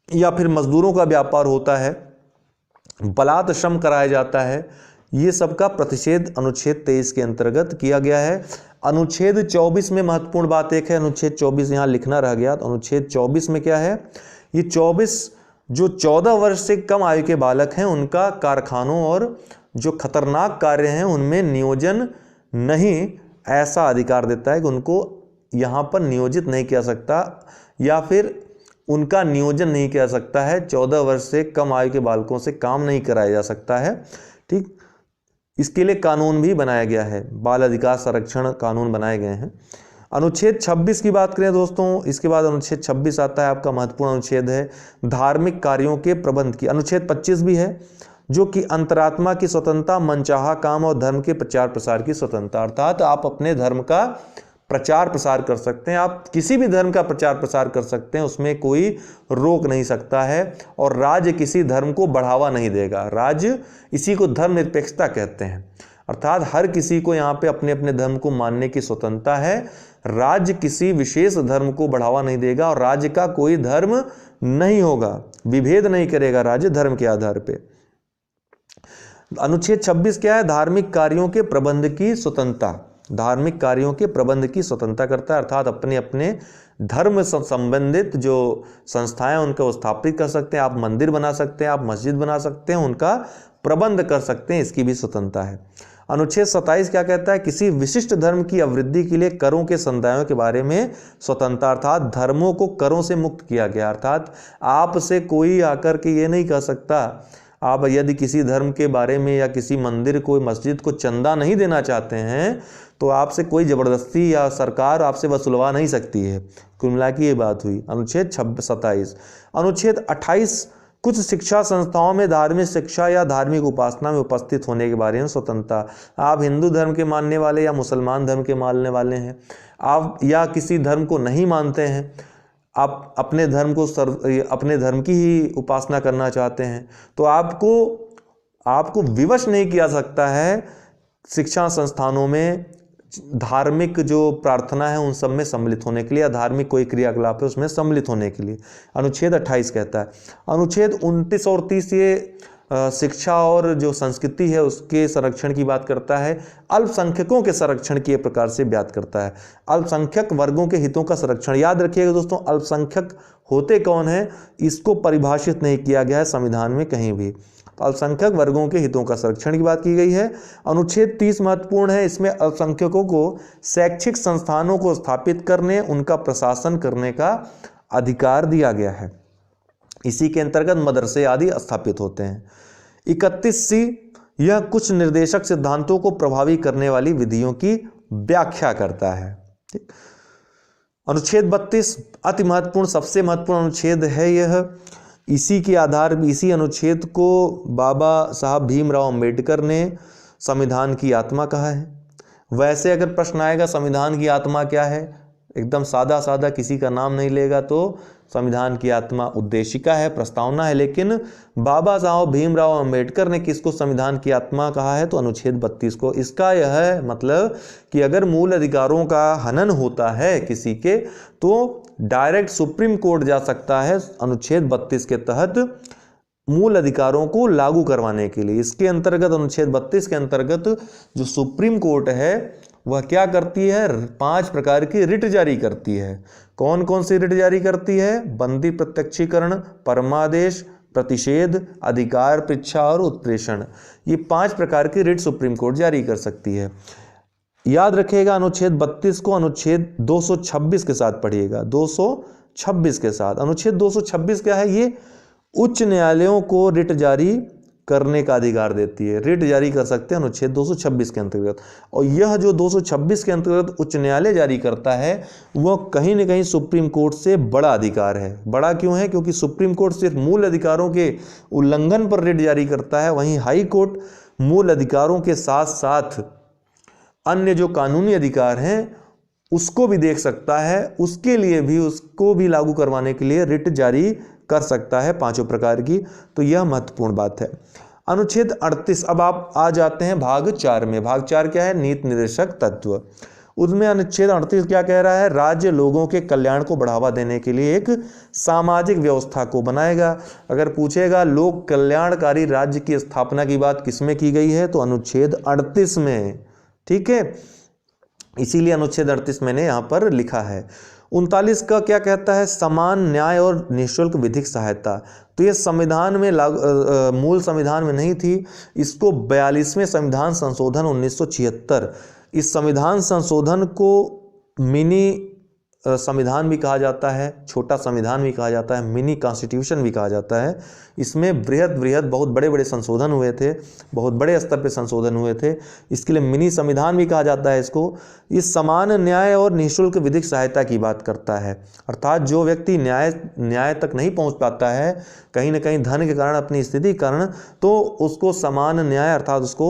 या फिर मजदूरों का व्यापार होता है, बलात् श्रम कराया जाता है, ये सबका प्रतिषेध अनुच्छेद 23 के अंतर्गत किया गया है। अनुच्छेद 24 में महत्वपूर्ण बात एक है, अनुच्छेद 24 यहाँ लिखना रह गया, तो अनुच्छेद 24 में क्या है, ये 24 जो 14 वर्ष से कम आयु के बालक हैं उनका कारखानों और जो खतरनाक कार्य हैं उनमें नियोजन नहीं, ऐसा अधिकार देता है कि उनको यहाँ पर नियोजित नहीं किया सकता या फिर उनका नियोजन नहीं किया सकता है। 14 वर्ष से कम आयु के बालकों से काम नहीं कराया जा सकता है। ठीक, इसके लिए कानून भी बनाया गया है, बाल अधिकार संरक्षण कानून बनाए गए हैं। अनुच्छेद 26 की बात करें दोस्तों, इसके बाद अनुच्छेद 26 आता है, आपका महत्वपूर्ण अनुच्छेद है धार्मिक कार्यों के प्रबंध की। अनुच्छेद 25 भी है जो कि अंतरात्मा की स्वतंत्रता, मनचाहा काम और धर्म के प्रचार प्रसार की स्वतंत्रता, अर्थात आप अपने धर्म का प्रचार प्रसार कर सकते हैं, आप किसी भी धर्म का प्रचार प्रसार कर सकते हैं, उसमें कोई रोक नहीं सकता है। और राज्य किसी धर्म को बढ़ावा नहीं देगा, राज्य इसी को धर्मनिरपेक्षता कहते हैं, अर्थात हर किसी को यहाँ पे अपने अपने धर्म को मानने की स्वतंत्रता है। राज्य किसी विशेष धर्म को बढ़ावा नहीं देगा और राज्य का कोई धर्म नहीं होगा, विभेद नहीं करेगा राज्य धर्म के आधार पे। अनुच्छेद 26 क्या है, धार्मिक कार्यों के प्रबंध की स्वतंत्रता, धार्मिक कार्यों के प्रबंध की स्वतंत्रता करता है, अर्थात अपने अपने धर्म संबंधित जो संस्थाएं उनको स्थापित कर सकते हैं, आप मंदिर बना सकते हैं, आप मस्जिद बना सकते हैं, उनका प्रबंध कर सकते हैं, इसकी भी स्वतंत्रता है। अनुच्छेद 27 क्या कहता है, किसी विशिष्ट धर्म की अवृद्धि के लिए करों के संदायों के बारे में स्वतंत्रता, अर्थात धर्मों को करों से मुक्त किया गया, अर्थात आपसे कोई आकर के ये नहीं कह सकता, आप यदि किसी धर्म के बारे में या किसी मंदिर को मस्जिद को चंदा नहीं देना चाहते हैं तो आपसे कोई ज़बरदस्ती या सरकार आपसे वसूलवा नहीं सकती है। कुल मिला के ये बात हुई अनुच्छेद 27। अनुच्छेद 28 कुछ शिक्षा संस्थाओं में धार्मिक शिक्षा या धार्मिक उपासना में उपस्थित होने के बारे में स्वतंत्रता, आप हिंदू धर्म के मानने वाले या मुसलमान धर्म के मानने वाले हैं, आप या किसी धर्म को नहीं मानते हैं, आप अपने धर्म को अपने धर्म की ही उपासना करना चाहते हैं, तो आपको विवश नहीं किया सकता है शिक्षा संस्थानों में धार्मिक जो प्रार्थना है उन सब में सम्मिलित होने के लिए या धार्मिक कोई क्रियाकलाप है उसमें सम्मिलित होने के लिए, अनुच्छेद 28 कहता है। अनुच्छेद 29 और 30 ये शिक्षा और जो संस्कृति है उसके संरक्षण की बात करता है, अल्पसंख्यकों के संरक्षण की प्रकार से बात करता है, अल्पसंख्यक वर्गों के हितों का संरक्षण। याद रखिएगा दोस्तों, अल्पसंख्यक होते कौन है इसको परिभाषित नहीं किया गया है संविधान में कहीं भी, तो अल्पसंख्यक वर्गों के हितों का संरक्षण की बात की गई है। अनुच्छेद 30 महत्वपूर्ण है, इसमें अल्पसंख्यकों को शैक्षिक संस्थानों को स्थापित करने, उनका प्रशासन करने का अधिकार दिया गया है, इसी के अंतर्गत मदरसे आदि स्थापित होते हैं। 31C यह कुछ निर्देशक सिद्धांतों को प्रभावी करने वाली विधियों की व्याख्या करता है। ठीक, अनुच्छेद 32 अति महत्वपूर्ण, सबसे महत्वपूर्ण अनुच्छेद है यह, इसी के आधार इसी अनुच्छेद को बाबा साहब भीमराव अंबेडकर ने संविधान की आत्मा कहा है। वैसे अगर प्रश्न आएगा संविधान की आत्मा क्या है, एकदम सादा सादा किसी का नाम नहीं लेगा तो संविधान की आत्मा उद्देशिका है, प्रस्तावना है, लेकिन बाबा साहब भीमराव अंबेडकर ने किसको संविधान की आत्मा कहा है, तो अनुच्छेद 32 को। इसका यह मतलब कि अगर मूल अधिकारों का हनन होता है किसी के तो डायरेक्ट सुप्रीम कोर्ट जा सकता है अनुच्छेद 32 के तहत मूल अधिकारों को लागू करवाने के लिए। इसके अंतर्गत अनुच्छेद 32 के अंतर्गत जो सुप्रीम कोर्ट है वह क्या करती है, 5 प्रकार की रिट जारी करती है। कौन कौन सी रिट जारी करती है, बंदी प्रत्यक्षीकरण, परमादेश, प्रतिषेध, अधिकार पृच्छा और उत्प्रेषण, ये 5 प्रकार की रिट सुप्रीम कोर्ट जारी कर सकती है। याद रखिएगा अनुच्छेद 32 को अनुच्छेद 226 के साथ पढ़िएगा, 226 के साथ। अनुच्छेद 226 क्या है, ये उच्च न्यायालयों को रिट जारी करने का अधिकार देती है, रिट जारी कर सकते हैं अनुच्छेद 226 के अंतर्गत। और यह जो 226 के अंतर्गत उच्च न्यायालय जारी करता है वह कहीं न कहीं सुप्रीम कोर्ट से बड़ा अधिकार है। बड़ा क्यों है, क्योंकि सुप्रीम कोर्ट सिर्फ मूल अधिकारों के उल्लंघन पर रिट जारी करता है, वहीं हाई कोर्ट मूल अधिकारों के साथ साथ अन्य जो कानूनी अधिकार हैं उसको भी देख सकता है, उसके लिए भी उसको भी लागू करवाने के लिए रिट जारी कर सकता है 5 प्रकार की। तो यह महत्वपूर्ण बात है। अनुच्छेद 38, अब आप आ जाते हैं भाग 4 में। भाग 4 क्या है, नीति निर्देशक तत्व। उसमें अनुच्छेद 38 क्या कह रहा है? राज्य लोगों के कल्याण को बढ़ावा देने के लिए एक सामाजिक व्यवस्था को बनाएगा। अगर पूछेगा लोक कल्याणकारी राज्य की स्थापना की बात किसमें की गई है, तो अनुच्छेद 38 में। ठीक है, इसीलिए अनुच्छेद 38 मैंने यहां पर लिखा है। 39 का क्या कहता है? समान न्याय और निःशुल्क विधिक सहायता। तो ये संविधान में मूल संविधान में नहीं थी, इसको 42वें संविधान संशोधन 1976, इस संविधान संशोधन को मिनी संविधान भी कहा जाता है, छोटा संविधान भी कहा जाता है, मिनी कॉन्स्टिट्यूशन भी कहा जाता है। इसमें बृहद बहुत बड़े बड़े संशोधन हुए थे, बहुत बड़े स्तर पे संशोधन हुए थे, इसके लिए मिनी संविधान भी कहा जाता है इसको। इस समान न्याय और निःशुल्क विधिक सहायता की बात करता है, अर्थात जो व्यक्ति न्याय तक नहीं पहुंच पाता है कहीं ना कहीं धन के कारण, अपनी स्थिति के कारण, तो उसको समान न्याय अर्थात उसको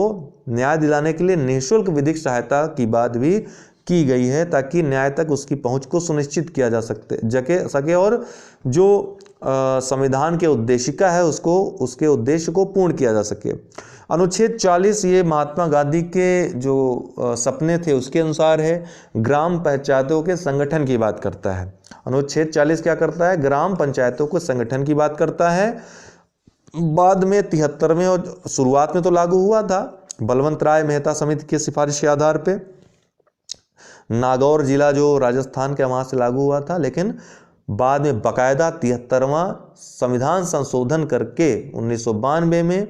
न्याय दिलाने के लिए निःशुल्क विधिक सहायता की बात भी की गई है, ताकि न्याय तक उसकी पहुंच को सुनिश्चित किया जा सके और जो संविधान के उद्देशिका है उसके उद्देश्य को पूर्ण किया जा सके। अनुच्छेद 40 ये महात्मा गांधी के जो सपने थे उसके अनुसार है, ग्राम पंचायतों के संगठन की बात करता है। अनुच्छेद 40 क्या करता है? ग्राम पंचायतों के संगठन की बात करता है। बाद में 73वें और शुरुआत में तो लागू हुआ था बलवंत राय मेहता समिति की सिफारिश के आधार पे, नागौर जिला जो राजस्थान के वहां से लागू हुआ था, लेकिन बाद में बकायदा 73वां संविधान संशोधन करके 1992 में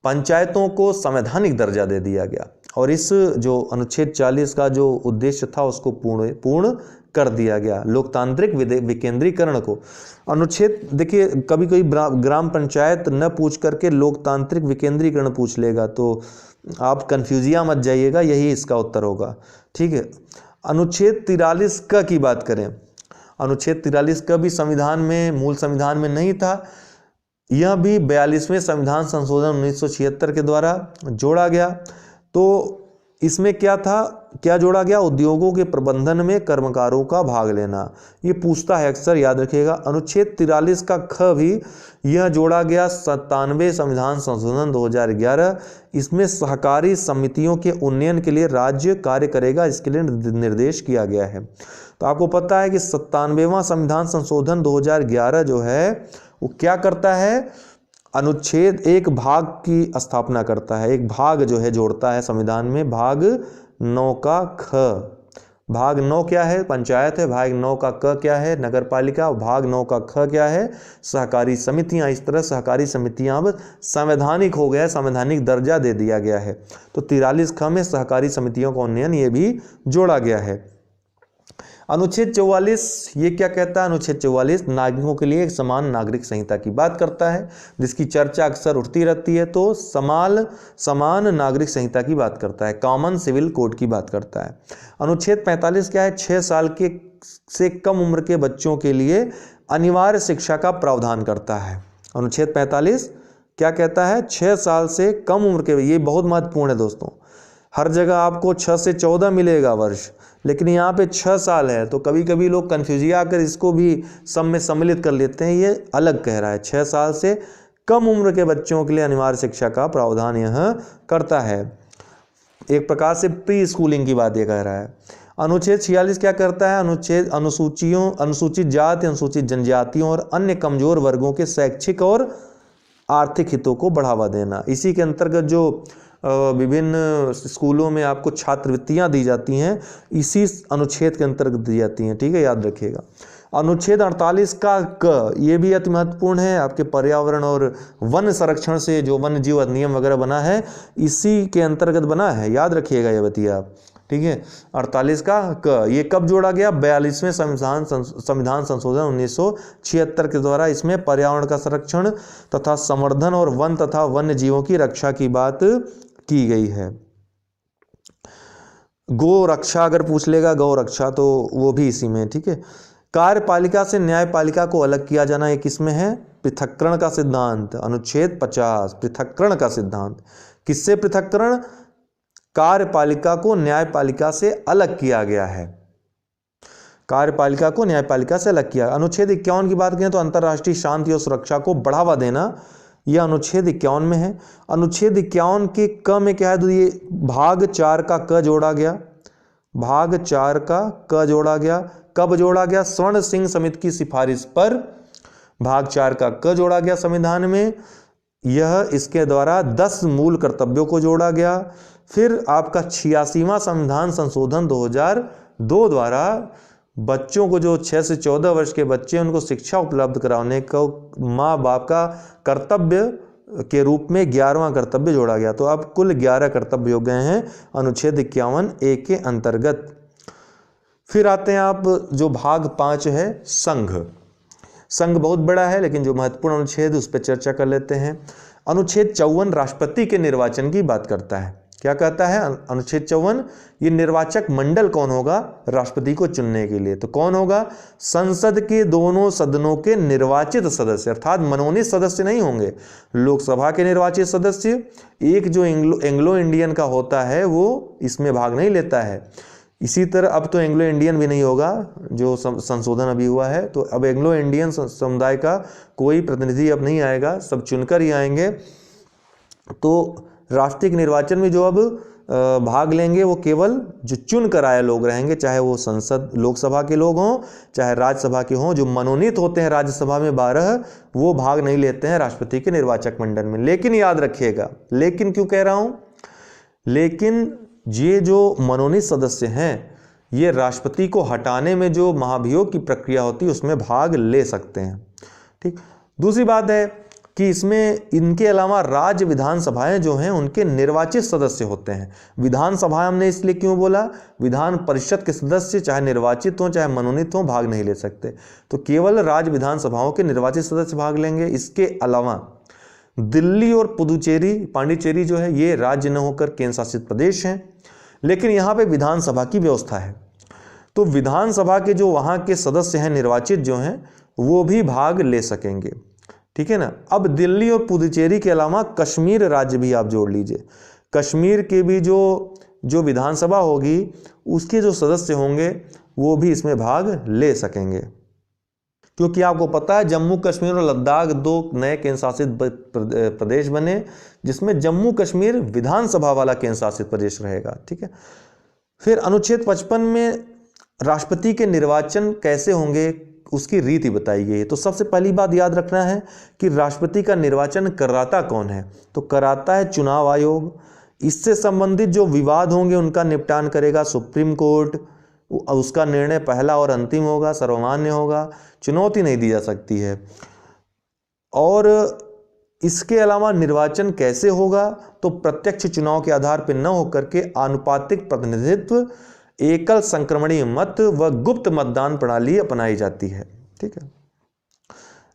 पंचायतों को संवैधानिक दर्जा दे दिया गया और इस जो अनुच्छेद 40 का जो उद्देश्य था उसको पूर्ण कर दिया गया, लोकतांत्रिक विकेंद्रीकरण को। अनुच्छेद देखिए, कभी कोई ग्राम पंचायत न पूछ करके लोकतांत्रिक विकेंद्रीकरण पूछ लेगा तो आप कंफ्यूजिया मत जाइएगा, यही इसका उत्तर होगा। ठीक है, अनुच्छेद 43 का की बात करें, अनुच्छेद 43 का भी संविधान में, मूल संविधान में नहीं था, यह भी 42वें संविधान संशोधन 1976 के द्वारा जोड़ा गया। तो इसमें क्या था, क्या जोड़ा गया? उद्योगों के प्रबंधन में कर्मकारों का भाग लेना, ये पूछता है अक्सर, याद रखिएगा। अनुच्छेद 43 का ख भी यह जोड़ा गया 97वें संविधान संशोधन 2011, इसमें सहकारी समितियों के उन्नयन के लिए राज्य कार्य करेगा, इसके लिए निर्देश किया गया है। तो आपको पता है कि 97वां संविधान संशोधन 2011 जो है वो क्या करता है? अनुच्छेद एक भाग की स्थापना करता है, एक भाग जो है जोड़ता है संविधान में, भाग 9 का ख। भाग 9 क्या है? पंचायत है। भाग 9 का क क्या है? नगर पालिका। भाग 9 का ख क्या है? सहकारी समितियां। इस तरह सहकारी समितियां अब संवैधानिक हो गया, संवैधानिक दर्जा दे दिया गया है। तो 43 ख में सहकारी समितियों का उन्नयन ये भी जोड़ा गया है। अनुच्छेद 44 ये क्या कहता है? अनुच्छेद 44 नागरिकों के लिए एक समान नागरिक संहिता की बात करता है, जिसकी चर्चा अक्सर उठती रहती है। तो समान नागरिक संहिता की बात करता है, कॉमन सिविल कोड की बात करता है। अनुच्छेद 45 क्या है? 6 साल के से कम उम्र के बच्चों के लिए अनिवार्य शिक्षा का प्रावधान करता है। अनुच्छेद 45 क्या कहता है? 6 साल से कम उम्र के, ये बहुत महत्वपूर्ण है दोस्तों, हर जगह आपको 6 से 14 मिलेगा वर्ष, लेकिन यहाँ पे 6 साल है। तो कभी कभी लोग कन्फ्यूजिया कर इसको भी सब में सम्मिलित कर लेते हैं, ये अलग कह रहा है। 6 साल से कम उम्र के बच्चों के लिए अनिवार्य शिक्षा का प्रावधान यह करता है, एक प्रकार से प्री स्कूलिंग की बात ये कह रहा है। अनुच्छेद 46 क्या करता है? अनुसूचित जाति, अनुसूचित जनजातियों और अन्य कमजोर वर्गों के शैक्षिक और आर्थिक हितों को बढ़ावा देना। इसी के अंतर्गत जो विभिन्न स्कूलों में आपको छात्रवृत्तियां दी जाती हैं, इसी अनुच्छेद के अंतर्गत दी जाती हैं। ठीक है, याद रखिएगा। अनुच्छेद 48 का क ये भी अति महत्वपूर्ण है, आपके पर्यावरण और वन संरक्षण से जो वन्य जीव अधिनियम वगैरह बना है इसी के अंतर्गत बना है, याद रखिएगा ये बतिया आप। ठीक है, 48 का क ये कब जोड़ा गया? 42वें संविधान संशोधन 1976 के द्वारा। इसमें पर्यावरण का संरक्षण तथा संवर्धन और वन तथा वन्य जीवों की रक्षा की बात की गई है। गौ रक्षा अगर पूछ लेगा, गौ रक्षा, तो वो भी इसी में। ठीक है, कार्यपालिका से न्यायपालिका को अलग किया जाना, ये किसमें है? पृथक्करण का सिद्धांत, अनुच्छेद 50, पृथक्करण का सिद्धांत। किससे पृथक्करण? कार्यपालिका को न्यायपालिका से अलग किया गया है, कार्यपालिका को न्यायपालिका से अलग किया। अनुच्छेद 51 की बात करें तो अंतर्राष्ट्रीय शांति और सुरक्षा को बढ़ावा देना, यह अनुच्छेद 51 में है। अनुच्छेद 51 के क में क्या है? तो ये भाग 4 का क जोड़ा गया, भाग 4 का क जोड़ा गया। कब जोड़ा गया? स्वर्ण सिंह समिति की सिफारिश पर भाग 4 का क जोड़ा गया संविधान में। यह इसके द्वारा 10 मूल कर्तव्यों को जोड़ा गया। फिर आपका 86वां संविधान संशोधन 2002 द्वारा बच्चों को, जो 6 से 14 वर्ष के बच्चे, उनको शिक्षा उपलब्ध कराने को माँ बाप का कर्तव्य के रूप में 11वां कर्तव्य जोड़ा गया। तो अब कुल 11 कर्तव्य हो गए हैं अनुच्छेद 51A के अंतर्गत। फिर आते हैं आप जो भाग 5 है, संघ। संघ बहुत बड़ा है, लेकिन जो महत्वपूर्ण अनुच्छेद उस पर चर्चा कर लेते हैं। अनुच्छेद 54 राष्ट्रपति के निर्वाचन की बात करता है। क्या कहता है अनुच्छेद 54? ये निर्वाचक मंडल कौन होगा राष्ट्रपति को चुनने के लिए? तो कौन होगा? संसद के दोनों सदनों के निर्वाचित सदस्य, अर्थात मनोनीत सदस्य नहीं होंगे। लोकसभा के निर्वाचित सदस्य, एक जो एंग्लो इंडियन का होता है वो इसमें भाग नहीं लेता है। इसी तरह अब तो एंग्लो इंडियन भी नहीं होगा, जो संशोधन अभी हुआ है, तो अब एंग्लो इंडियन समुदाय का कोई प्रतिनिधि अब नहीं आएगा, सब चुनकर ही आएंगे। तो राष्ट्रीय निर्वाचन में जो अब भाग लेंगे वो केवल जो चुन कर आए लोग रहेंगे, चाहे वो संसद लोकसभा के लोग हों चाहे राज्यसभा के हों। जो मनोनीत होते हैं राज्यसभा में 12, वो भाग नहीं लेते हैं राष्ट्रपति के निर्वाचक मंडल में। लेकिन याद रखिएगा, लेकिन क्यों कह रहा हूं? लेकिन ये जो मनोनीत सदस्य हैं, ये राष्ट्रपति को हटाने में जो महाभियोग की प्रक्रिया होती है उसमें भाग ले सकते हैं। ठीक। दूसरी बात है कि इसमें इनके अलावा राज्य विधानसभाएं जो हैं उनके निर्वाचित सदस्य होते हैं। विधानसभा हमने इसलिए क्यों बोला? विधान परिषद के सदस्य चाहे निर्वाचित हों चाहे मनोनीत हों भाग नहीं ले सकते, तो केवल राज्य विधानसभाओं के निर्वाचित सदस्य भाग लेंगे। इसके अलावा दिल्ली और पुदुचेरी, पांडिचेरी जो है, ये राज्य न होकर केंद्र शासित प्रदेश हैं, लेकिन यहाँ पे विधानसभा की व्यवस्था है। तो विधानसभा के जो वहाँ के सदस्य हैं निर्वाचित जो हैं, वो भी भाग ले सकेंगे। ठीक है ना। अब दिल्ली और पुदुचेरी के अलावा कश्मीर राज्य भी आप जोड़ लीजिए। कश्मीर के भी जो विधानसभा होगी उसके जो सदस्य होंगे वो भी इसमें भाग ले सकेंगे, क्योंकि आपको पता है जम्मू कश्मीर और लद्दाख 2 नए केंद्र शासित प्रदेश बने, जिसमें जम्मू कश्मीर विधानसभा वाला केंद्र शासित प्रदेश रहेगा। ठीक है। फिर अनुच्छेद 55 में राष्ट्रपति के निर्वाचन कैसे होंगे उसकी रीति बताई गई है। तो सबसे पहली बात याद रखना है कि राष्ट्रपति का निर्वाचन कराता कौन है? तो कराता है चुनाव आयोग। इससे संबंधित जो विवाद होंगे उनका निपटान करेगा सुप्रीम कोर्ट। उसका निर्णय पहला और अंतिम होगा, सर्वमान्य होगा, चुनौती नहीं दी जा सकती है। और इसके अलावा निर्वाचन कैसे होगा? तो प्रत्यक्ष चुनाव के आधार पर न होकर के आनुपातिक प्रतिनिधित्व, एकल संक्रमणीय मत व गुप्त मतदान प्रणाली अपनाई जाती है। ठीक है।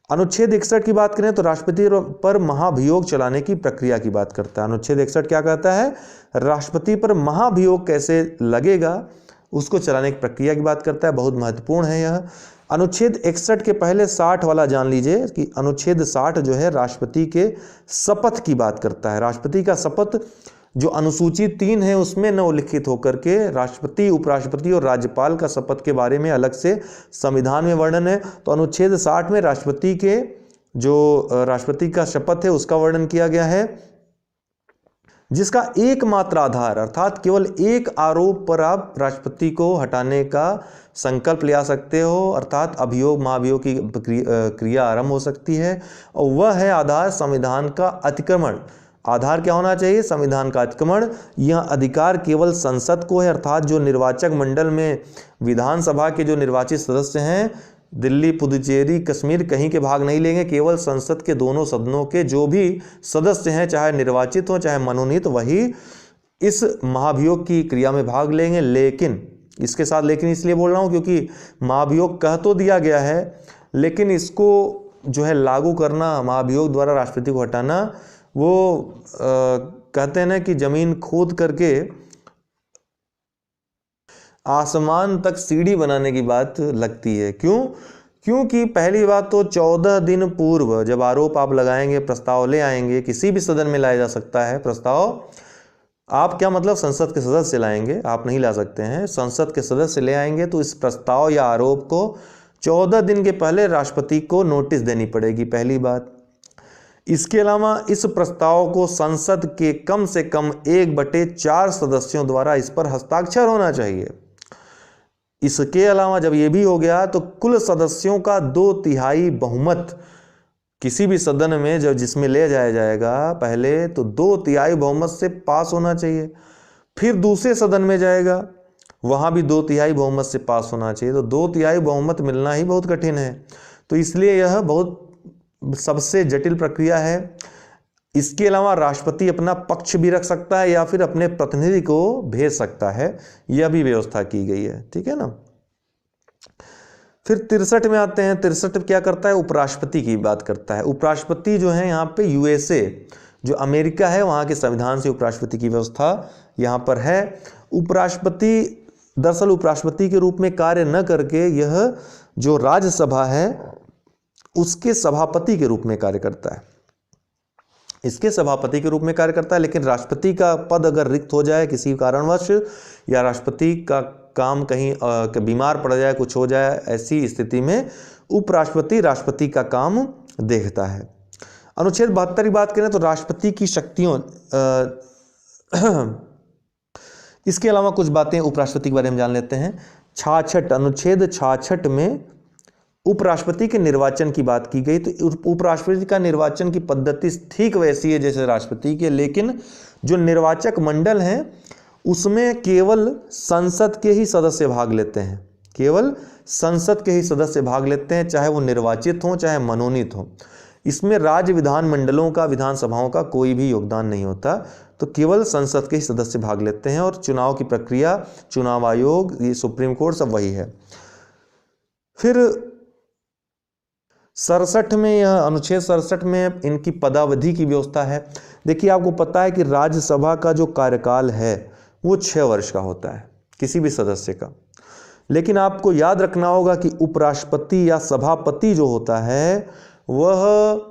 अनुच्छेद 61 की बात करें तो राष्ट्रपति पर महाभियोग चलाने की प्रक्रिया की बात करता है। अनुच्छेद 61 क्या कहता है? राष्ट्रपति पर महाभियोग कैसे लगेगा उसको चलाने की प्रक्रिया की बात करता है। बहुत महत्वपूर्ण है यह। अनुच्छेद 61 के पहले 60 वाला जान लीजिए कि अनुच्छेद 60 जो है राष्ट्रपति के शपथ की बात करता है। राष्ट्रपति का शपथ जो अनुसूची 3 है उसमें न उल्लिखित होकर के राष्ट्रपति, उपराष्ट्रपति और राज्यपाल का शपथ के बारे में अलग से संविधान में वर्णन है। तो अनुच्छेद 60 में राष्ट्रपति के जो राष्ट्रपति का शपथ है उसका वर्णन किया गया है, जिसका एकमात्र आधार अर्थात केवल एक आरोप पर आप राष्ट्रपति को हटाने का संकल्प ले आ सकते हो, अर्थात अभियोग महाभियोग की क्रिया आरंभ हो सकती है, और वह है आधार संविधान का अतिक्रमण। आधार क्या होना चाहिए? संविधान का अतिक्रमण। यह अधिकार केवल संसद को है, अर्थात जो निर्वाचक मंडल में विधानसभा के जो निर्वाचित सदस्य हैं, दिल्ली, पुदुचेरी, कश्मीर कहीं के भाग नहीं लेंगे। केवल संसद के दोनों सदनों के जो भी सदस्य हैं, चाहे निर्वाचित हो चाहे मनोनीत, वही इस महाभियोग की क्रिया में भाग लेंगे। लेकिन इसके साथ लेकिन इसलिए बोल रहा हूँ क्योंकि महाभियोग कह तो दिया गया है, लेकिन इसको जो है लागू करना, महाभियोग द्वारा राष्ट्रपति को हटाना, वो कहते हैं ना कि जमीन खोद करके आसमान तक सीढ़ी बनाने की बात लगती है। क्यों? क्योंकि पहली बात तो 14 दिन पूर्व जब आरोप आप लगाएंगे, प्रस्ताव ले आएंगे, किसी भी सदन में लाया जा सकता है प्रस्ताव। आप क्या मतलब संसद के सदस्य लाएंगे? आप नहीं ला सकते हैं, संसद के सदस्य ले आएंगे। तो इस प्रस्ताव या आरोप को 14 दिन के पहले राष्ट्रपति को नोटिस देनी पड़ेगी, पहली बात। इसके अलावा इस प्रस्ताव को संसद के कम से कम 1/4 सदस्यों द्वारा इस पर हस्ताक्षर होना चाहिए। इसके अलावा जब ये भी हो गया तो कुल सदस्यों का 2/3 बहुमत किसी भी सदन में जब जिसमें ले जाया जाएगा पहले तो 2/3 बहुमत से पास होना चाहिए, फिर दूसरे सदन में जाएगा वहाँ भी 2/3 बहुमत से पास होना चाहिए। तो 2/3 बहुमत मिलना ही बहुत कठिन है, तो इसलिए यह बहुत सबसे जटिल प्रक्रिया है। इसके अलावा राष्ट्रपति अपना पक्ष भी रख सकता है या फिर अपने प्रतिनिधि को भेज सकता है, यह भी व्यवस्था की गई है, ठीक है ना। फिर 63 में आते हैं। 63 क्या करता है, उपराष्ट्रपति की बात करता है। उपराष्ट्रपति जो है यहाँ पे यूएसए जो अमेरिका है वहाँ के संविधान से उपराष्ट्रपति की व्यवस्था यहाँ पर है। उपराष्ट्रपति दरअसल उपराष्ट्रपति के रूप में कार्य न करके यह जो राज्यसभा है उसके सभापति के रूप में कार्य करता है, इसके सभापति के रूप में कार्य करता है। लेकिन राष्ट्रपति का पद अगर रिक्त हो जाए किसी कारणवश या राष्ट्रपति का काम कहीं बीमार पड़ जाए, कुछ हो जाए, ऐसी स्थिति में उपराष्ट्रपति राष्ट्रपति का काम देखता है। अनुच्छेद 72 की बात करें तो राष्ट्रपति की शक्तियों इसके अलावा कुछ बातें उपराष्ट्रपति के बारे में जान लेते हैं। 66 अनुच्छेद 66 में उपराष्ट्रपति के निर्वाचन की बात की गई। तो उपराष्ट्रपति का निर्वाचन की पद्धति ठीक वैसी है जैसे राष्ट्रपति के, लेकिन जो निर्वाचक मंडल हैं उसमें केवल संसद के ही सदस्य भाग लेते हैं, केवल संसद के ही सदस्य भाग लेते हैं, चाहे वो निर्वाचित हों चाहे मनोनीत हों। इसमें राज्य विधान मंडलों का, विधानसभाओं का कोई भी योगदान नहीं होता, तो केवल संसद के ही सदस्य भाग लेते हैं। और चुनाव की प्रक्रिया, चुनाव आयोग, ये सुप्रीम कोर्ट सब वही है। फिर 67 में, यह अनुच्छेद 67 में इनकी पदावधि की व्यवस्था है। देखिए आपको पता है कि राज्यसभा का जो कार्यकाल है वो 6 वर्ष का होता है किसी भी सदस्य का, लेकिन आपको याद रखना होगा कि उपराष्ट्रपति या सभापति जो होता है वह,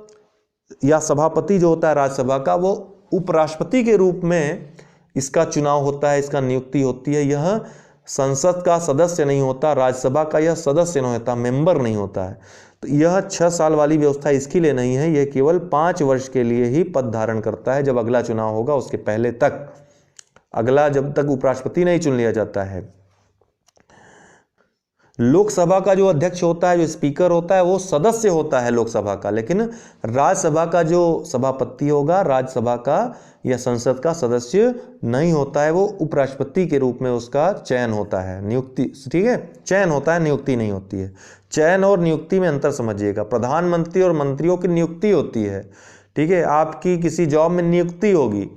या सभापति जो होता है राज्यसभा का, वो उपराष्ट्रपति के रूप में इसका चुनाव होता है, इसका नियुक्ति होती है। यह संसद का सदस्य नहीं होता, राज्यसभा का यह सदस्य नहीं होता, मेंबर नहीं होता है। तो यह 6 साल वाली व्यवस्था इसके लिए नहीं है, यह केवल 5 वर्ष के लिए ही पद धारण करता है। जब अगला चुनाव होगा उसके पहले तक, अगला जब तक उपराष्ट्रपति नहीं चुन लिया जाता है। लोकसभा का जो अध्यक्ष होता है, जो स्पीकर होता है, वो सदस्य होता है लोकसभा का, लेकिन राज्यसभा का जो सभापति होगा राज्यसभा का या संसद का सदस्य नहीं होता है, वो उपराष्ट्रपति के रूप में उसका चयन होता है, नियुक्ति, ठीक है, चयन होता है, नियुक्ति नहीं होती है। चयन और नियुक्ति में अंतर समझिएगा। प्रधानमंत्री और मंत्रियों की नियुक्ति होती है, ठीक है, आपकी किसी जॉब में नियुक्ति होगी,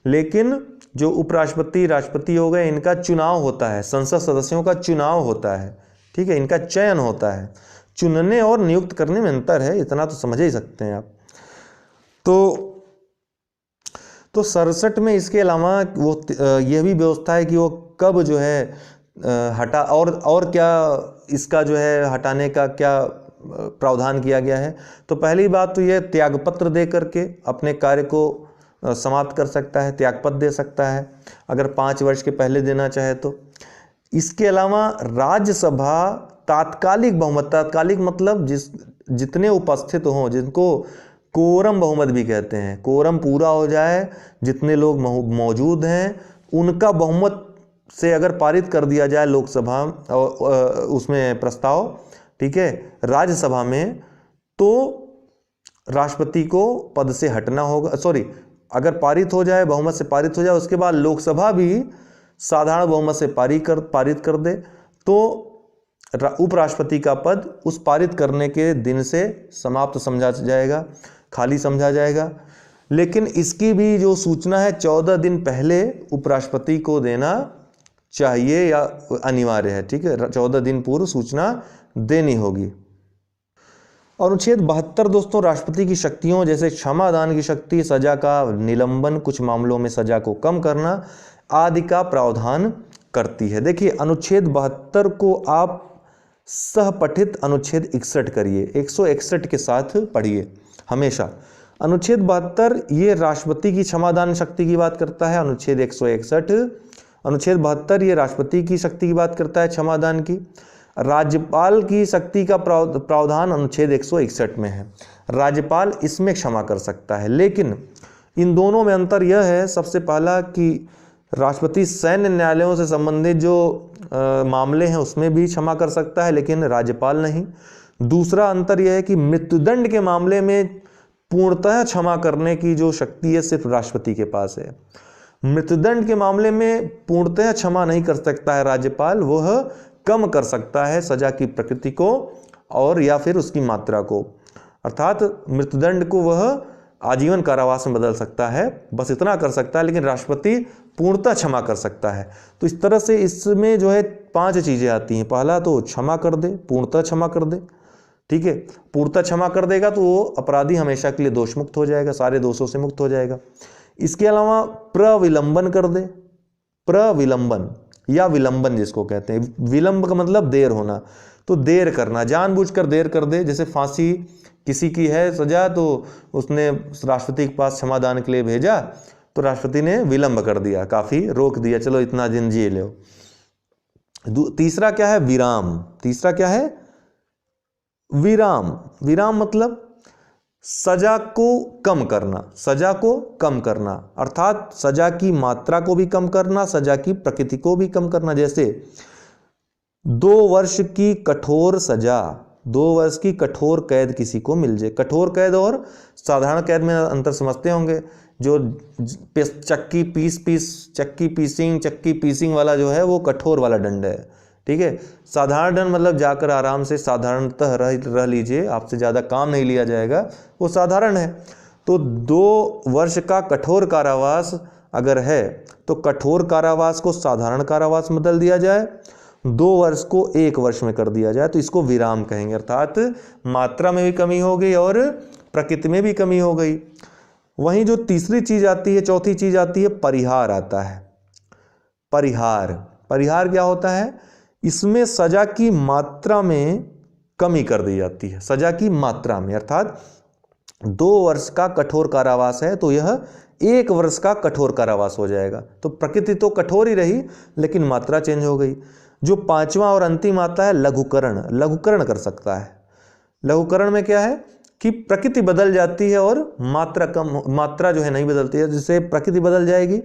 लेकिन जो उपराष्ट्रपति राष्ट्रपति हो गए इनका चुनाव होता है, संसद सदस्यों का चुनाव होता है, ठीक है, इनका चयन होता है। चुनने और नियुक्त करने में अंतर है, इतना तो समझ ही सकते हैं आप। तो 67 में इसके अलावा वो यह भी व्यवस्था है कि वो कब जो है हटा, और क्या इसका जो है हटाने का क्या प्रावधान किया गया है। तो पहली बात तो यह त्यागपत्र दे करके अपने कार्य को समाप्त कर सकता है, त्यागपत्र दे सकता है अगर 5 वर्ष के पहले देना चाहे तो। इसके अलावा राज्यसभा तात्कालिक बहुमत, तात्कालिक मतलब जितने उपस्थित हों, जिनको कोरम बहुमत भी कहते हैं, कोरम पूरा हो जाए, जितने लोग मौजूद हैं उनका बहुमत से अगर पारित कर दिया जाए लोकसभा उसमें प्रस्ताव, ठीक है, राज्यसभा में, तो राष्ट्रपति को पद से हटना होगा। सॉरी, अगर पारित हो जाए, बहुमत से पारित हो जाए, उसके बाद लोकसभा भी साधारण बहुमत से पारित कर दे, तो उपराष्ट्रपति का पद उस पारित करने के दिन से समाप्त समझा जाएगा, खाली समझा जाएगा। लेकिन इसकी भी जो सूचना है 14 दिन पहले उपराष्ट्रपति को देना चाहिए या अनिवार्य है, ठीक है, 14 दिन पूर्व सूचना देनी होगी। अनुच्छेद 72 दोस्तों राष्ट्रपति की शक्तियों जैसे क्षमादान की शक्ति, सजा का निलंबन, कुछ मामलों में सजा को कम करना आदि का प्रावधान करती है। देखिए अनुच्छेद 72 को आप सहपठित अनुच्छेद 61 करिए, 161 के साथ पढ़िए हमेशा। अनुच्छेद 72 ये राष्ट्रपति की क्षमादान शक्ति की बात करता है। अनुच्छेद 161 अनुच्छेद 72 ये राष्ट्रपति की शक्ति की बात करता है, क्षमादान की। राज्यपाल की शक्ति का प्रावधान अनुच्छेद 161 में है, राज्यपाल इसमें क्षमा कर सकता है। लेकिन इन दोनों में अंतर यह है, सबसे पहला कि राष्ट्रपति सैन्य न्यायालयों से संबंधित जो मामले हैं उसमें भी क्षमा कर सकता है, लेकिन राज्यपाल नहीं। दूसरा अंतर यह है कि मृत्युदंड के मामले में पूर्णतः क्षमा करने की जो शक्ति है सिर्फ राष्ट्रपति के पास है। मृत्युदंड के मामले में पूर्णतः क्षमा नहीं कर सकता है राज्यपाल, वह कम कर सकता है सजा की प्रकृति को और या फिर उसकी मात्रा को, अर्थात मृत्युदंड को वह आजीवन कारावास में बदल सकता है, बस इतना कर सकता है, लेकिन राष्ट्रपति पूर्णतः क्षमा कर सकता है। तो इस तरह से इसमें जो है 5 चीजें आती हैं। पहला तो क्षमा कर दे, पूर्णतः क्षमा कर दे, ठीक है। पूर्णतः क्षमा कर देगा तो वो अपराधी हमेशा के लिए दोष मुक्त हो जाएगा, सारे दोषों से मुक्त हो जाएगा। इसके अलावा प्रविलंबन कर दे, प्रविलंबन या विलंबन जिसको कहते हैं, विलंब का मतलब देर होना, तो देर करना, जानबूझकर देर कर दे। जैसे फांसी किसी की है सजा, तो उसने राष्ट्रपति के पास क्षमादान के लिए भेजा, तो राष्ट्रपति ने विलंब कर दिया, काफी रोक दिया, चलो इतना दिन जी लो। तीसरा क्या है? विराम। तीसरा क्या है? विराम। विराम मतलब सजा को कम करना, सजा को कम करना, अर्थात सजा की मात्रा को भी कम करना, सजा की प्रकृति को भी कम करना। जैसे 2 वर्ष की कठोर सजा, 2 वर्ष की कठोर कैद किसी को मिल जाए। कठोर कैद और साधारण कैद में अंतर समझते होंगे। जो चक्की पीसिंग वाला जो है वो कठोर वाला दंड है, ठीक है। साधारण दंड मतलब जाकर आराम से साधारणतः रह लीजिए, आपसे ज़्यादा काम नहीं लिया जाएगा, वो साधारण है। तो 2 वर्ष का कठोर कारावास अगर है तो कठोर कारावास को साधारण कारावास में बदल दिया जाए, 2 वर्ष को 1 वर्ष में कर दिया जाए, तो इसको विराम कहेंगे। अर्थात मात्रा में भी कमी हो गई और प्रकृति में भी कमी हो गई। वहीं जो तीसरी चीज आती है, चौथी चीज आती है, परिहार आता है। परिहार, परिहार क्या होता है? इसमें सजा की मात्रा में कमी कर दी जाती है, सजा की मात्रा में। अर्थात 2 वर्ष का कठोर कारावास है तो यह 1 वर्ष का कठोर कारावास हो जाएगा। तो प्रकृति तो कठोर ही रही, लेकिन मात्रा चेंज हो गई। जो 5वां और अंतिम आता है लघुकरण। लघुकरण कर सकता है। लघुकरण में क्या है कि प्रकृति बदल जाती है और मात्रा जो है नहीं बदलती है। जैसे प्रकृति बदल जाएगी,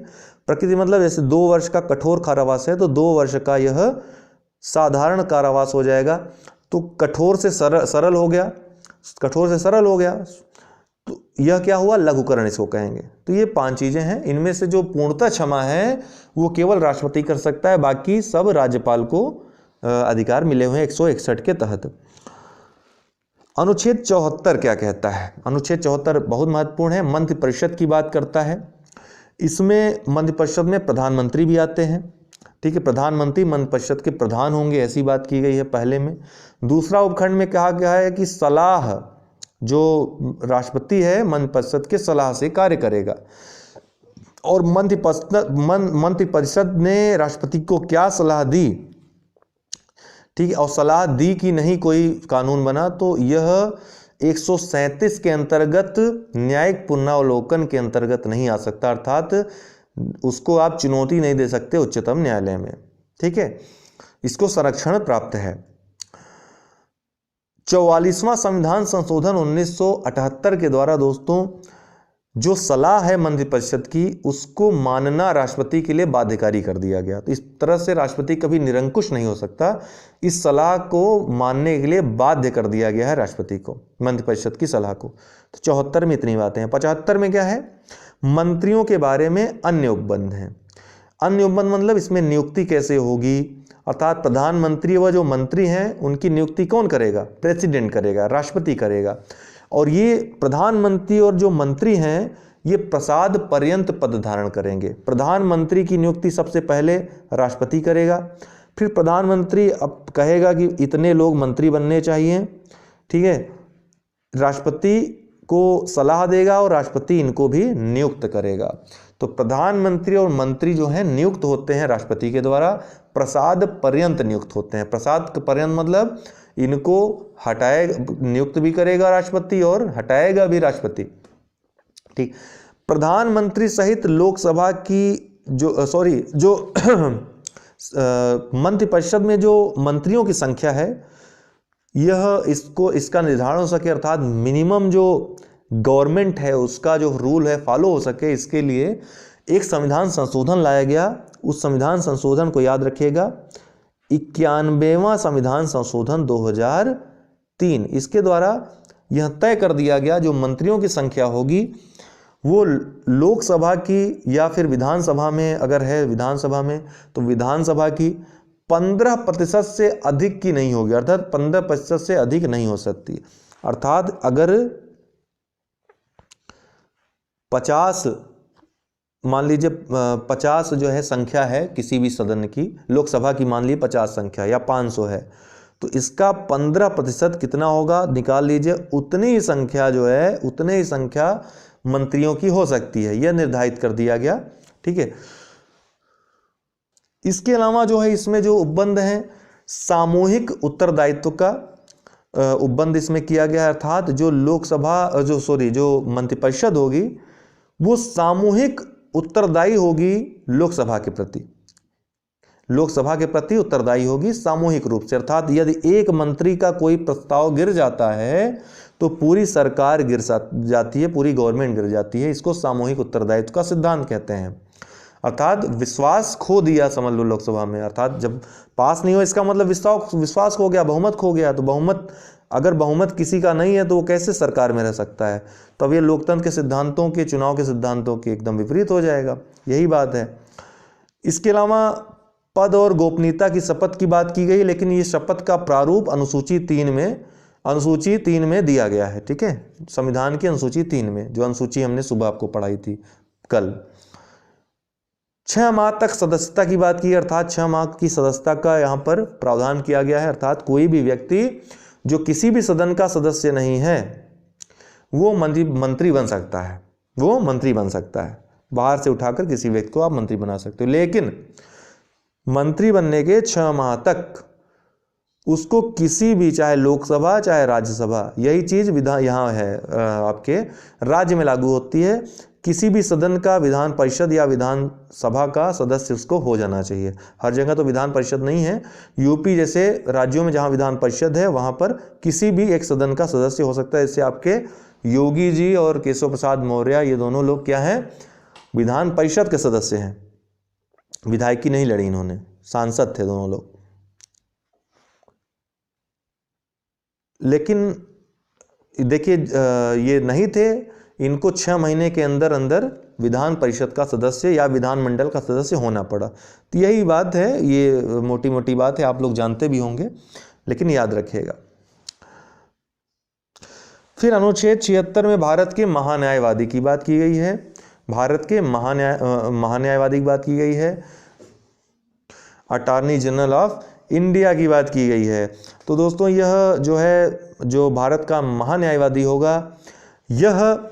प्रकृति मतलब जैसे 2 वर्ष का कठोर कारावास है तो 2 वर्ष का यह साधारण कारावास हो जाएगा। तो कठोर से सरल हो गया, कठोर से सरल हो गया, तो यह क्या हुआ? लघुकरण इसको कहेंगे। तो ये 5 चीजें हैं। इनमें से जो पूर्णतः क्षमा है वो केवल राष्ट्रपति कर सकता है, बाकी सब राज्यपाल को अधिकार मिले हुए हैं 161 के तहत। अनुच्छेद 74 क्या कहता है? अनुच्छेद 74 बहुत महत्वपूर्ण है, मंत्रिपरिषद की बात करता है। इसमें मंत्रिपरिषद में प्रधानमंत्री भी आते हैं, ठीक है। प्रधानमंत्री मंत्रिपरिषद के प्रधान होंगे, ऐसी बात की गई है पहले में। दूसरा उपखंड में कहा गया है कि सलाह, जो राष्ट्रपति है मंत्रिपरिषद के सलाह से कार्य करेगा। और मंत्रिपरिषद ने राष्ट्रपति को क्या सलाह दी, ठीक है, और सलाह दी कि नहीं कोई कानून बना, तो यह 137 के अंतर्गत न्यायिक पुनरावलोकन के अंतर्गत नहीं आ सकता। अर्थात उसको आप चुनौती नहीं दे सकते उच्चतम न्यायालय में, ठीक है। इसको संरक्षण प्राप्त है। 44वां संविधान संशोधन 1978 के द्वारा दोस्तों जो सलाह है मंत्रिपरिषद की उसको मानना राष्ट्रपति के लिए बाध्यकारी कर दिया गया। तो इस तरह से राष्ट्रपति कभी निरंकुश नहीं हो सकता, इस सलाह को मानने के लिए बाध्य कर दिया गया है राष्ट्रपति को, मंत्रिपरिषद की सलाह को। तो 74 में इतनी बातें हैं। 75 में क्या है? मंत्रियों के बारे में अन्य उपबंध हैं। अन्य उपबंध मतलब इसमें नियुक्ति कैसे होगी, अर्थात प्रधानमंत्री व जो मंत्री हैं उनकी नियुक्ति कौन करेगा? प्रेसिडेंट करेगा, राष्ट्रपति करेगा। और ये प्रधानमंत्री और जो मंत्री हैं ये प्रसाद पर्यंत पद धारण करेंगे। प्रधानमंत्री की नियुक्ति सबसे पहले राष्ट्रपति करेगा, फिर प्रधानमंत्री अब कहेगा कि इतने लोग मंत्री बनने चाहिए, ठीक है, राष्ट्रपति को सलाह देगा और राष्ट्रपति इनको भी नियुक्त करेगा। तो प्रधानमंत्री और मंत्री जो हैं नियुक्त होते हैं राष्ट्रपति के द्वारा, प्रसाद पर्यंत नियुक्त होते हैं। प्रसाद पर्यंत मतलब इनको नियुक्त भी करेगा राष्ट्रपति और हटाएगा भी राष्ट्रपति, ठीक। प्रधानमंत्री सहित लोकसभा की जो मंत्रिपरिषद में जो मंत्रियों की संख्या है इसका निर्धारण हो सके, अर्थात मिनिमम जो गवर्नमेंट है उसका जो रूल है फॉलो हो सके, इसके लिए एक संविधान संशोधन लाया गया। उस संविधान संशोधन को याद रखिएगा, 91वां संविधान संशोधन 2003। इसके द्वारा यह तय कर दिया गया जो मंत्रियों की संख्या होगी वो लोकसभा की या फिर विधानसभा में, अगर है विधानसभा में तो विधानसभा की 15% से अधिक की नहीं होगी, अर्थात 15% से अधिक नहीं हो सकती। अर्थात अगर 50 मान लीजिए 50 जो है संख्या है किसी भी सदन की, लोकसभा की मान लीजिए 50 संख्या या 500 है, तो इसका 15% कितना होगा निकाल लीजिए। उतनी ही संख्या जो है, उतने ही संख्या मंत्रियों की हो सकती है, यह निर्धारित कर दिया गया। ठीक है। इसके अलावा जो है इसमें जो उपबंध है सामूहिक उत्तरदायित्व का उपबंध इसमें किया गया है। अर्थात जो लोकसभा जो मंत्रिपरिषद होगी वो सामूहिक उत्तरदायी होगी लोकसभा के प्रति, लोकसभा के प्रति उत्तरदायी होगी सामूहिक रूप से। अर्थात यदि एक मंत्री का कोई प्रस्ताव गिर जाता है तो पूरी सरकार गिर जाती है, पूरी गवर्नमेंट गिर जाती है। इसको सामूहिक उत्तरदायित्व का सिद्धांत कहते हैं। अर्थात विश्वास खो दिया समझ लो लोकसभा में, अर्थात जब पास नहीं हो इसका मतलब विश्वास खो गया, बहुमत खो गया। तो बहुमत, अगर बहुमत किसी का नहीं है तो वो कैसे सरकार में रह सकता है? तब ये लोकतंत्र के सिद्धांतों के, चुनाव के सिद्धांतों के एकदम विपरीत हो जाएगा। यही बात है। इसके अलावा पद और गोपनीयता की शपथ की बात की गई, लेकिन ये शपथ का प्रारूप अनुसूची 3 में दिया गया है। ठीक है, संविधान की अनुसूची 3 में, जो अनुसूची हमने सुबह आपको पढ़ाई थी कल। 6 माह तक सदस्यता की बात की, अर्थात 6 माह की सदस्यता का यहाँ पर प्रावधान किया गया है। अर्थात कोई भी व्यक्ति जो किसी भी सदन का सदस्य नहीं है वो मंत्री बन सकता है, वो मंत्री बन सकता है। बाहर से उठाकर किसी व्यक्ति को आप मंत्री बना सकते हो, लेकिन मंत्री बनने के 6 माह तक उसको किसी भी, चाहे लोकसभा चाहे राज्यसभा, यही चीज यहाँ है आपके राज्य में लागू होती है, किसी भी सदन का विधान परिषद या विधानसभा का सदस्य उसको हो जाना चाहिए। हर जगह तो विधान परिषद नहीं है, यूपी जैसे राज्यों में जहाँ विधान परिषद है वहाँ पर किसी भी एक सदन का सदस्य हो सकता है। इससे आपके योगी जी और केशव प्रसाद मौर्य, ये दोनों लोग क्या हैं, विधान परिषद के सदस्य हैं, विधायकी नहीं लड़ी इन्होंने, सांसद थे दोनों लोग। लेकिन देखिए ये नहीं थे, इनको 6 महीने के अंदर अंदर विधान परिषद का सदस्य या विधानमंडल का सदस्य होना पड़ा। तो यही बात है, ये मोटी मोटी बात है, आप लोग जानते भी होंगे, लेकिन याद रखिएगा। फिर अनुच्छेद 76 में भारत के महान्यायवादी की बात की गई है, भारत के महान्यायवादी की बात की गई है, अटॉर्नी जनरल ऑफ इंडिया की बात की गई है। तो दोस्तों यह जो है, जो भारत का महान्यायवादी होगा, यह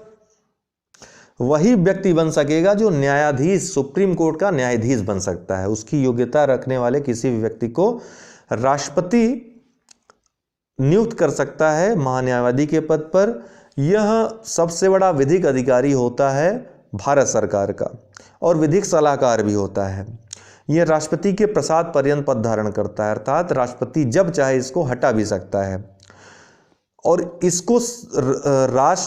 वही व्यक्ति बन सकेगा जो न्यायाधीश, सुप्रीम कोर्ट का न्यायाधीश बन सकता है। उसकी योग्यता रखने वाले किसी भी व्यक्ति को राष्ट्रपति नियुक्त कर सकता है महान्यायवादी के पद पर। यह सबसे बड़ा विधिक अधिकारी होता है भारत सरकार का, और विधिक सलाहकार भी होता है। यह राष्ट्रपति के प्रसाद पर्यंत पद धारण करता है, अर्थात राष्ट्रपति जब चाहे इसको हटा भी सकता है। और इसको अर्थात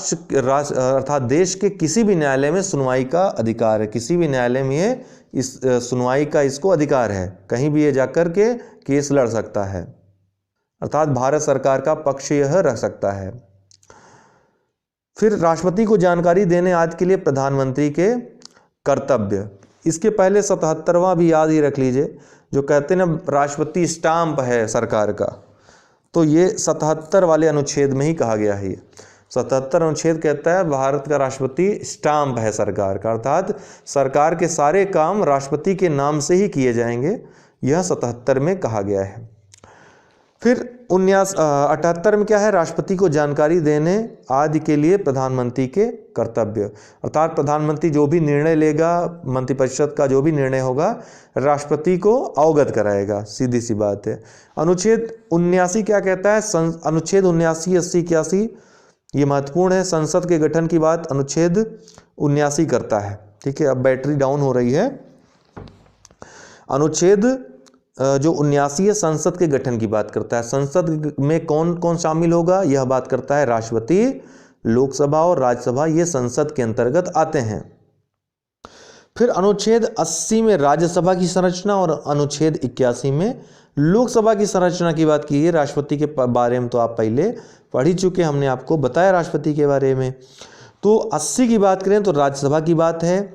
देश के किसी भी न्यायालय में सुनवाई का अधिकार है, किसी भी न्यायालय में ये इस सुनवाई का इसको अधिकार है, कहीं भी ये जाकर के केस लड़ सकता है, अर्थात भारत सरकार का पक्ष यह रख सकता है। फिर राष्ट्रपति को जानकारी देने आदि के लिए प्रधानमंत्री के कर्तव्य, इसके पहले 77वां भी याद ही रख लीजिए, जो कहते हैं ना राष्ट्रपति स्टाम्प है सरकार का, तो ये 77 वाले अनुच्छेद में ही कहा गया है। 77 अनुच्छेद कहता है भारत का राष्ट्रपति स्टाम्प है सरकार का, अर्थात सरकार के सारे काम राष्ट्रपति के नाम से ही किए जाएंगे, यह 77 में कहा गया है। फिर 78 में क्या है, राष्ट्रपति को जानकारी देने आदि के लिए प्रधानमंत्री के कर्तव्य, अर्थात प्रधानमंत्री जो भी निर्णय लेगा, मंत्रिपरिषद का जो भी निर्णय होगा, राष्ट्रपति को अवगत कराएगा, सीधी सी बात है। अनुच्छेद 79 क्या कहता है, अनुच्छेद 79, 80, 81 ये महत्वपूर्ण है। संसद के गठन की बात अनुच्छेद 79 करता है। ठीक है, अब बैटरी डाउन हो रही है। अनुच्छेद जो 79 है संसद के गठन की बात करता है। संसद में कौन कौन शामिल होगा, यह बात करता है राष्ट्रपति, लोकसभा और राज्यसभा, ये संसद के अंतर्गत आते हैं। फिर अनुच्छेद 80 में राज्यसभा की संरचना और अनुच्छेद 81 में लोकसभा की संरचना की बात की है। राष्ट्रपति के बारे में तो आप पहले पढ़ ही चुके, हमने आपको बताया राष्ट्रपति के बारे में। तो 80 की बात करें तो राज्यसभा की बात है।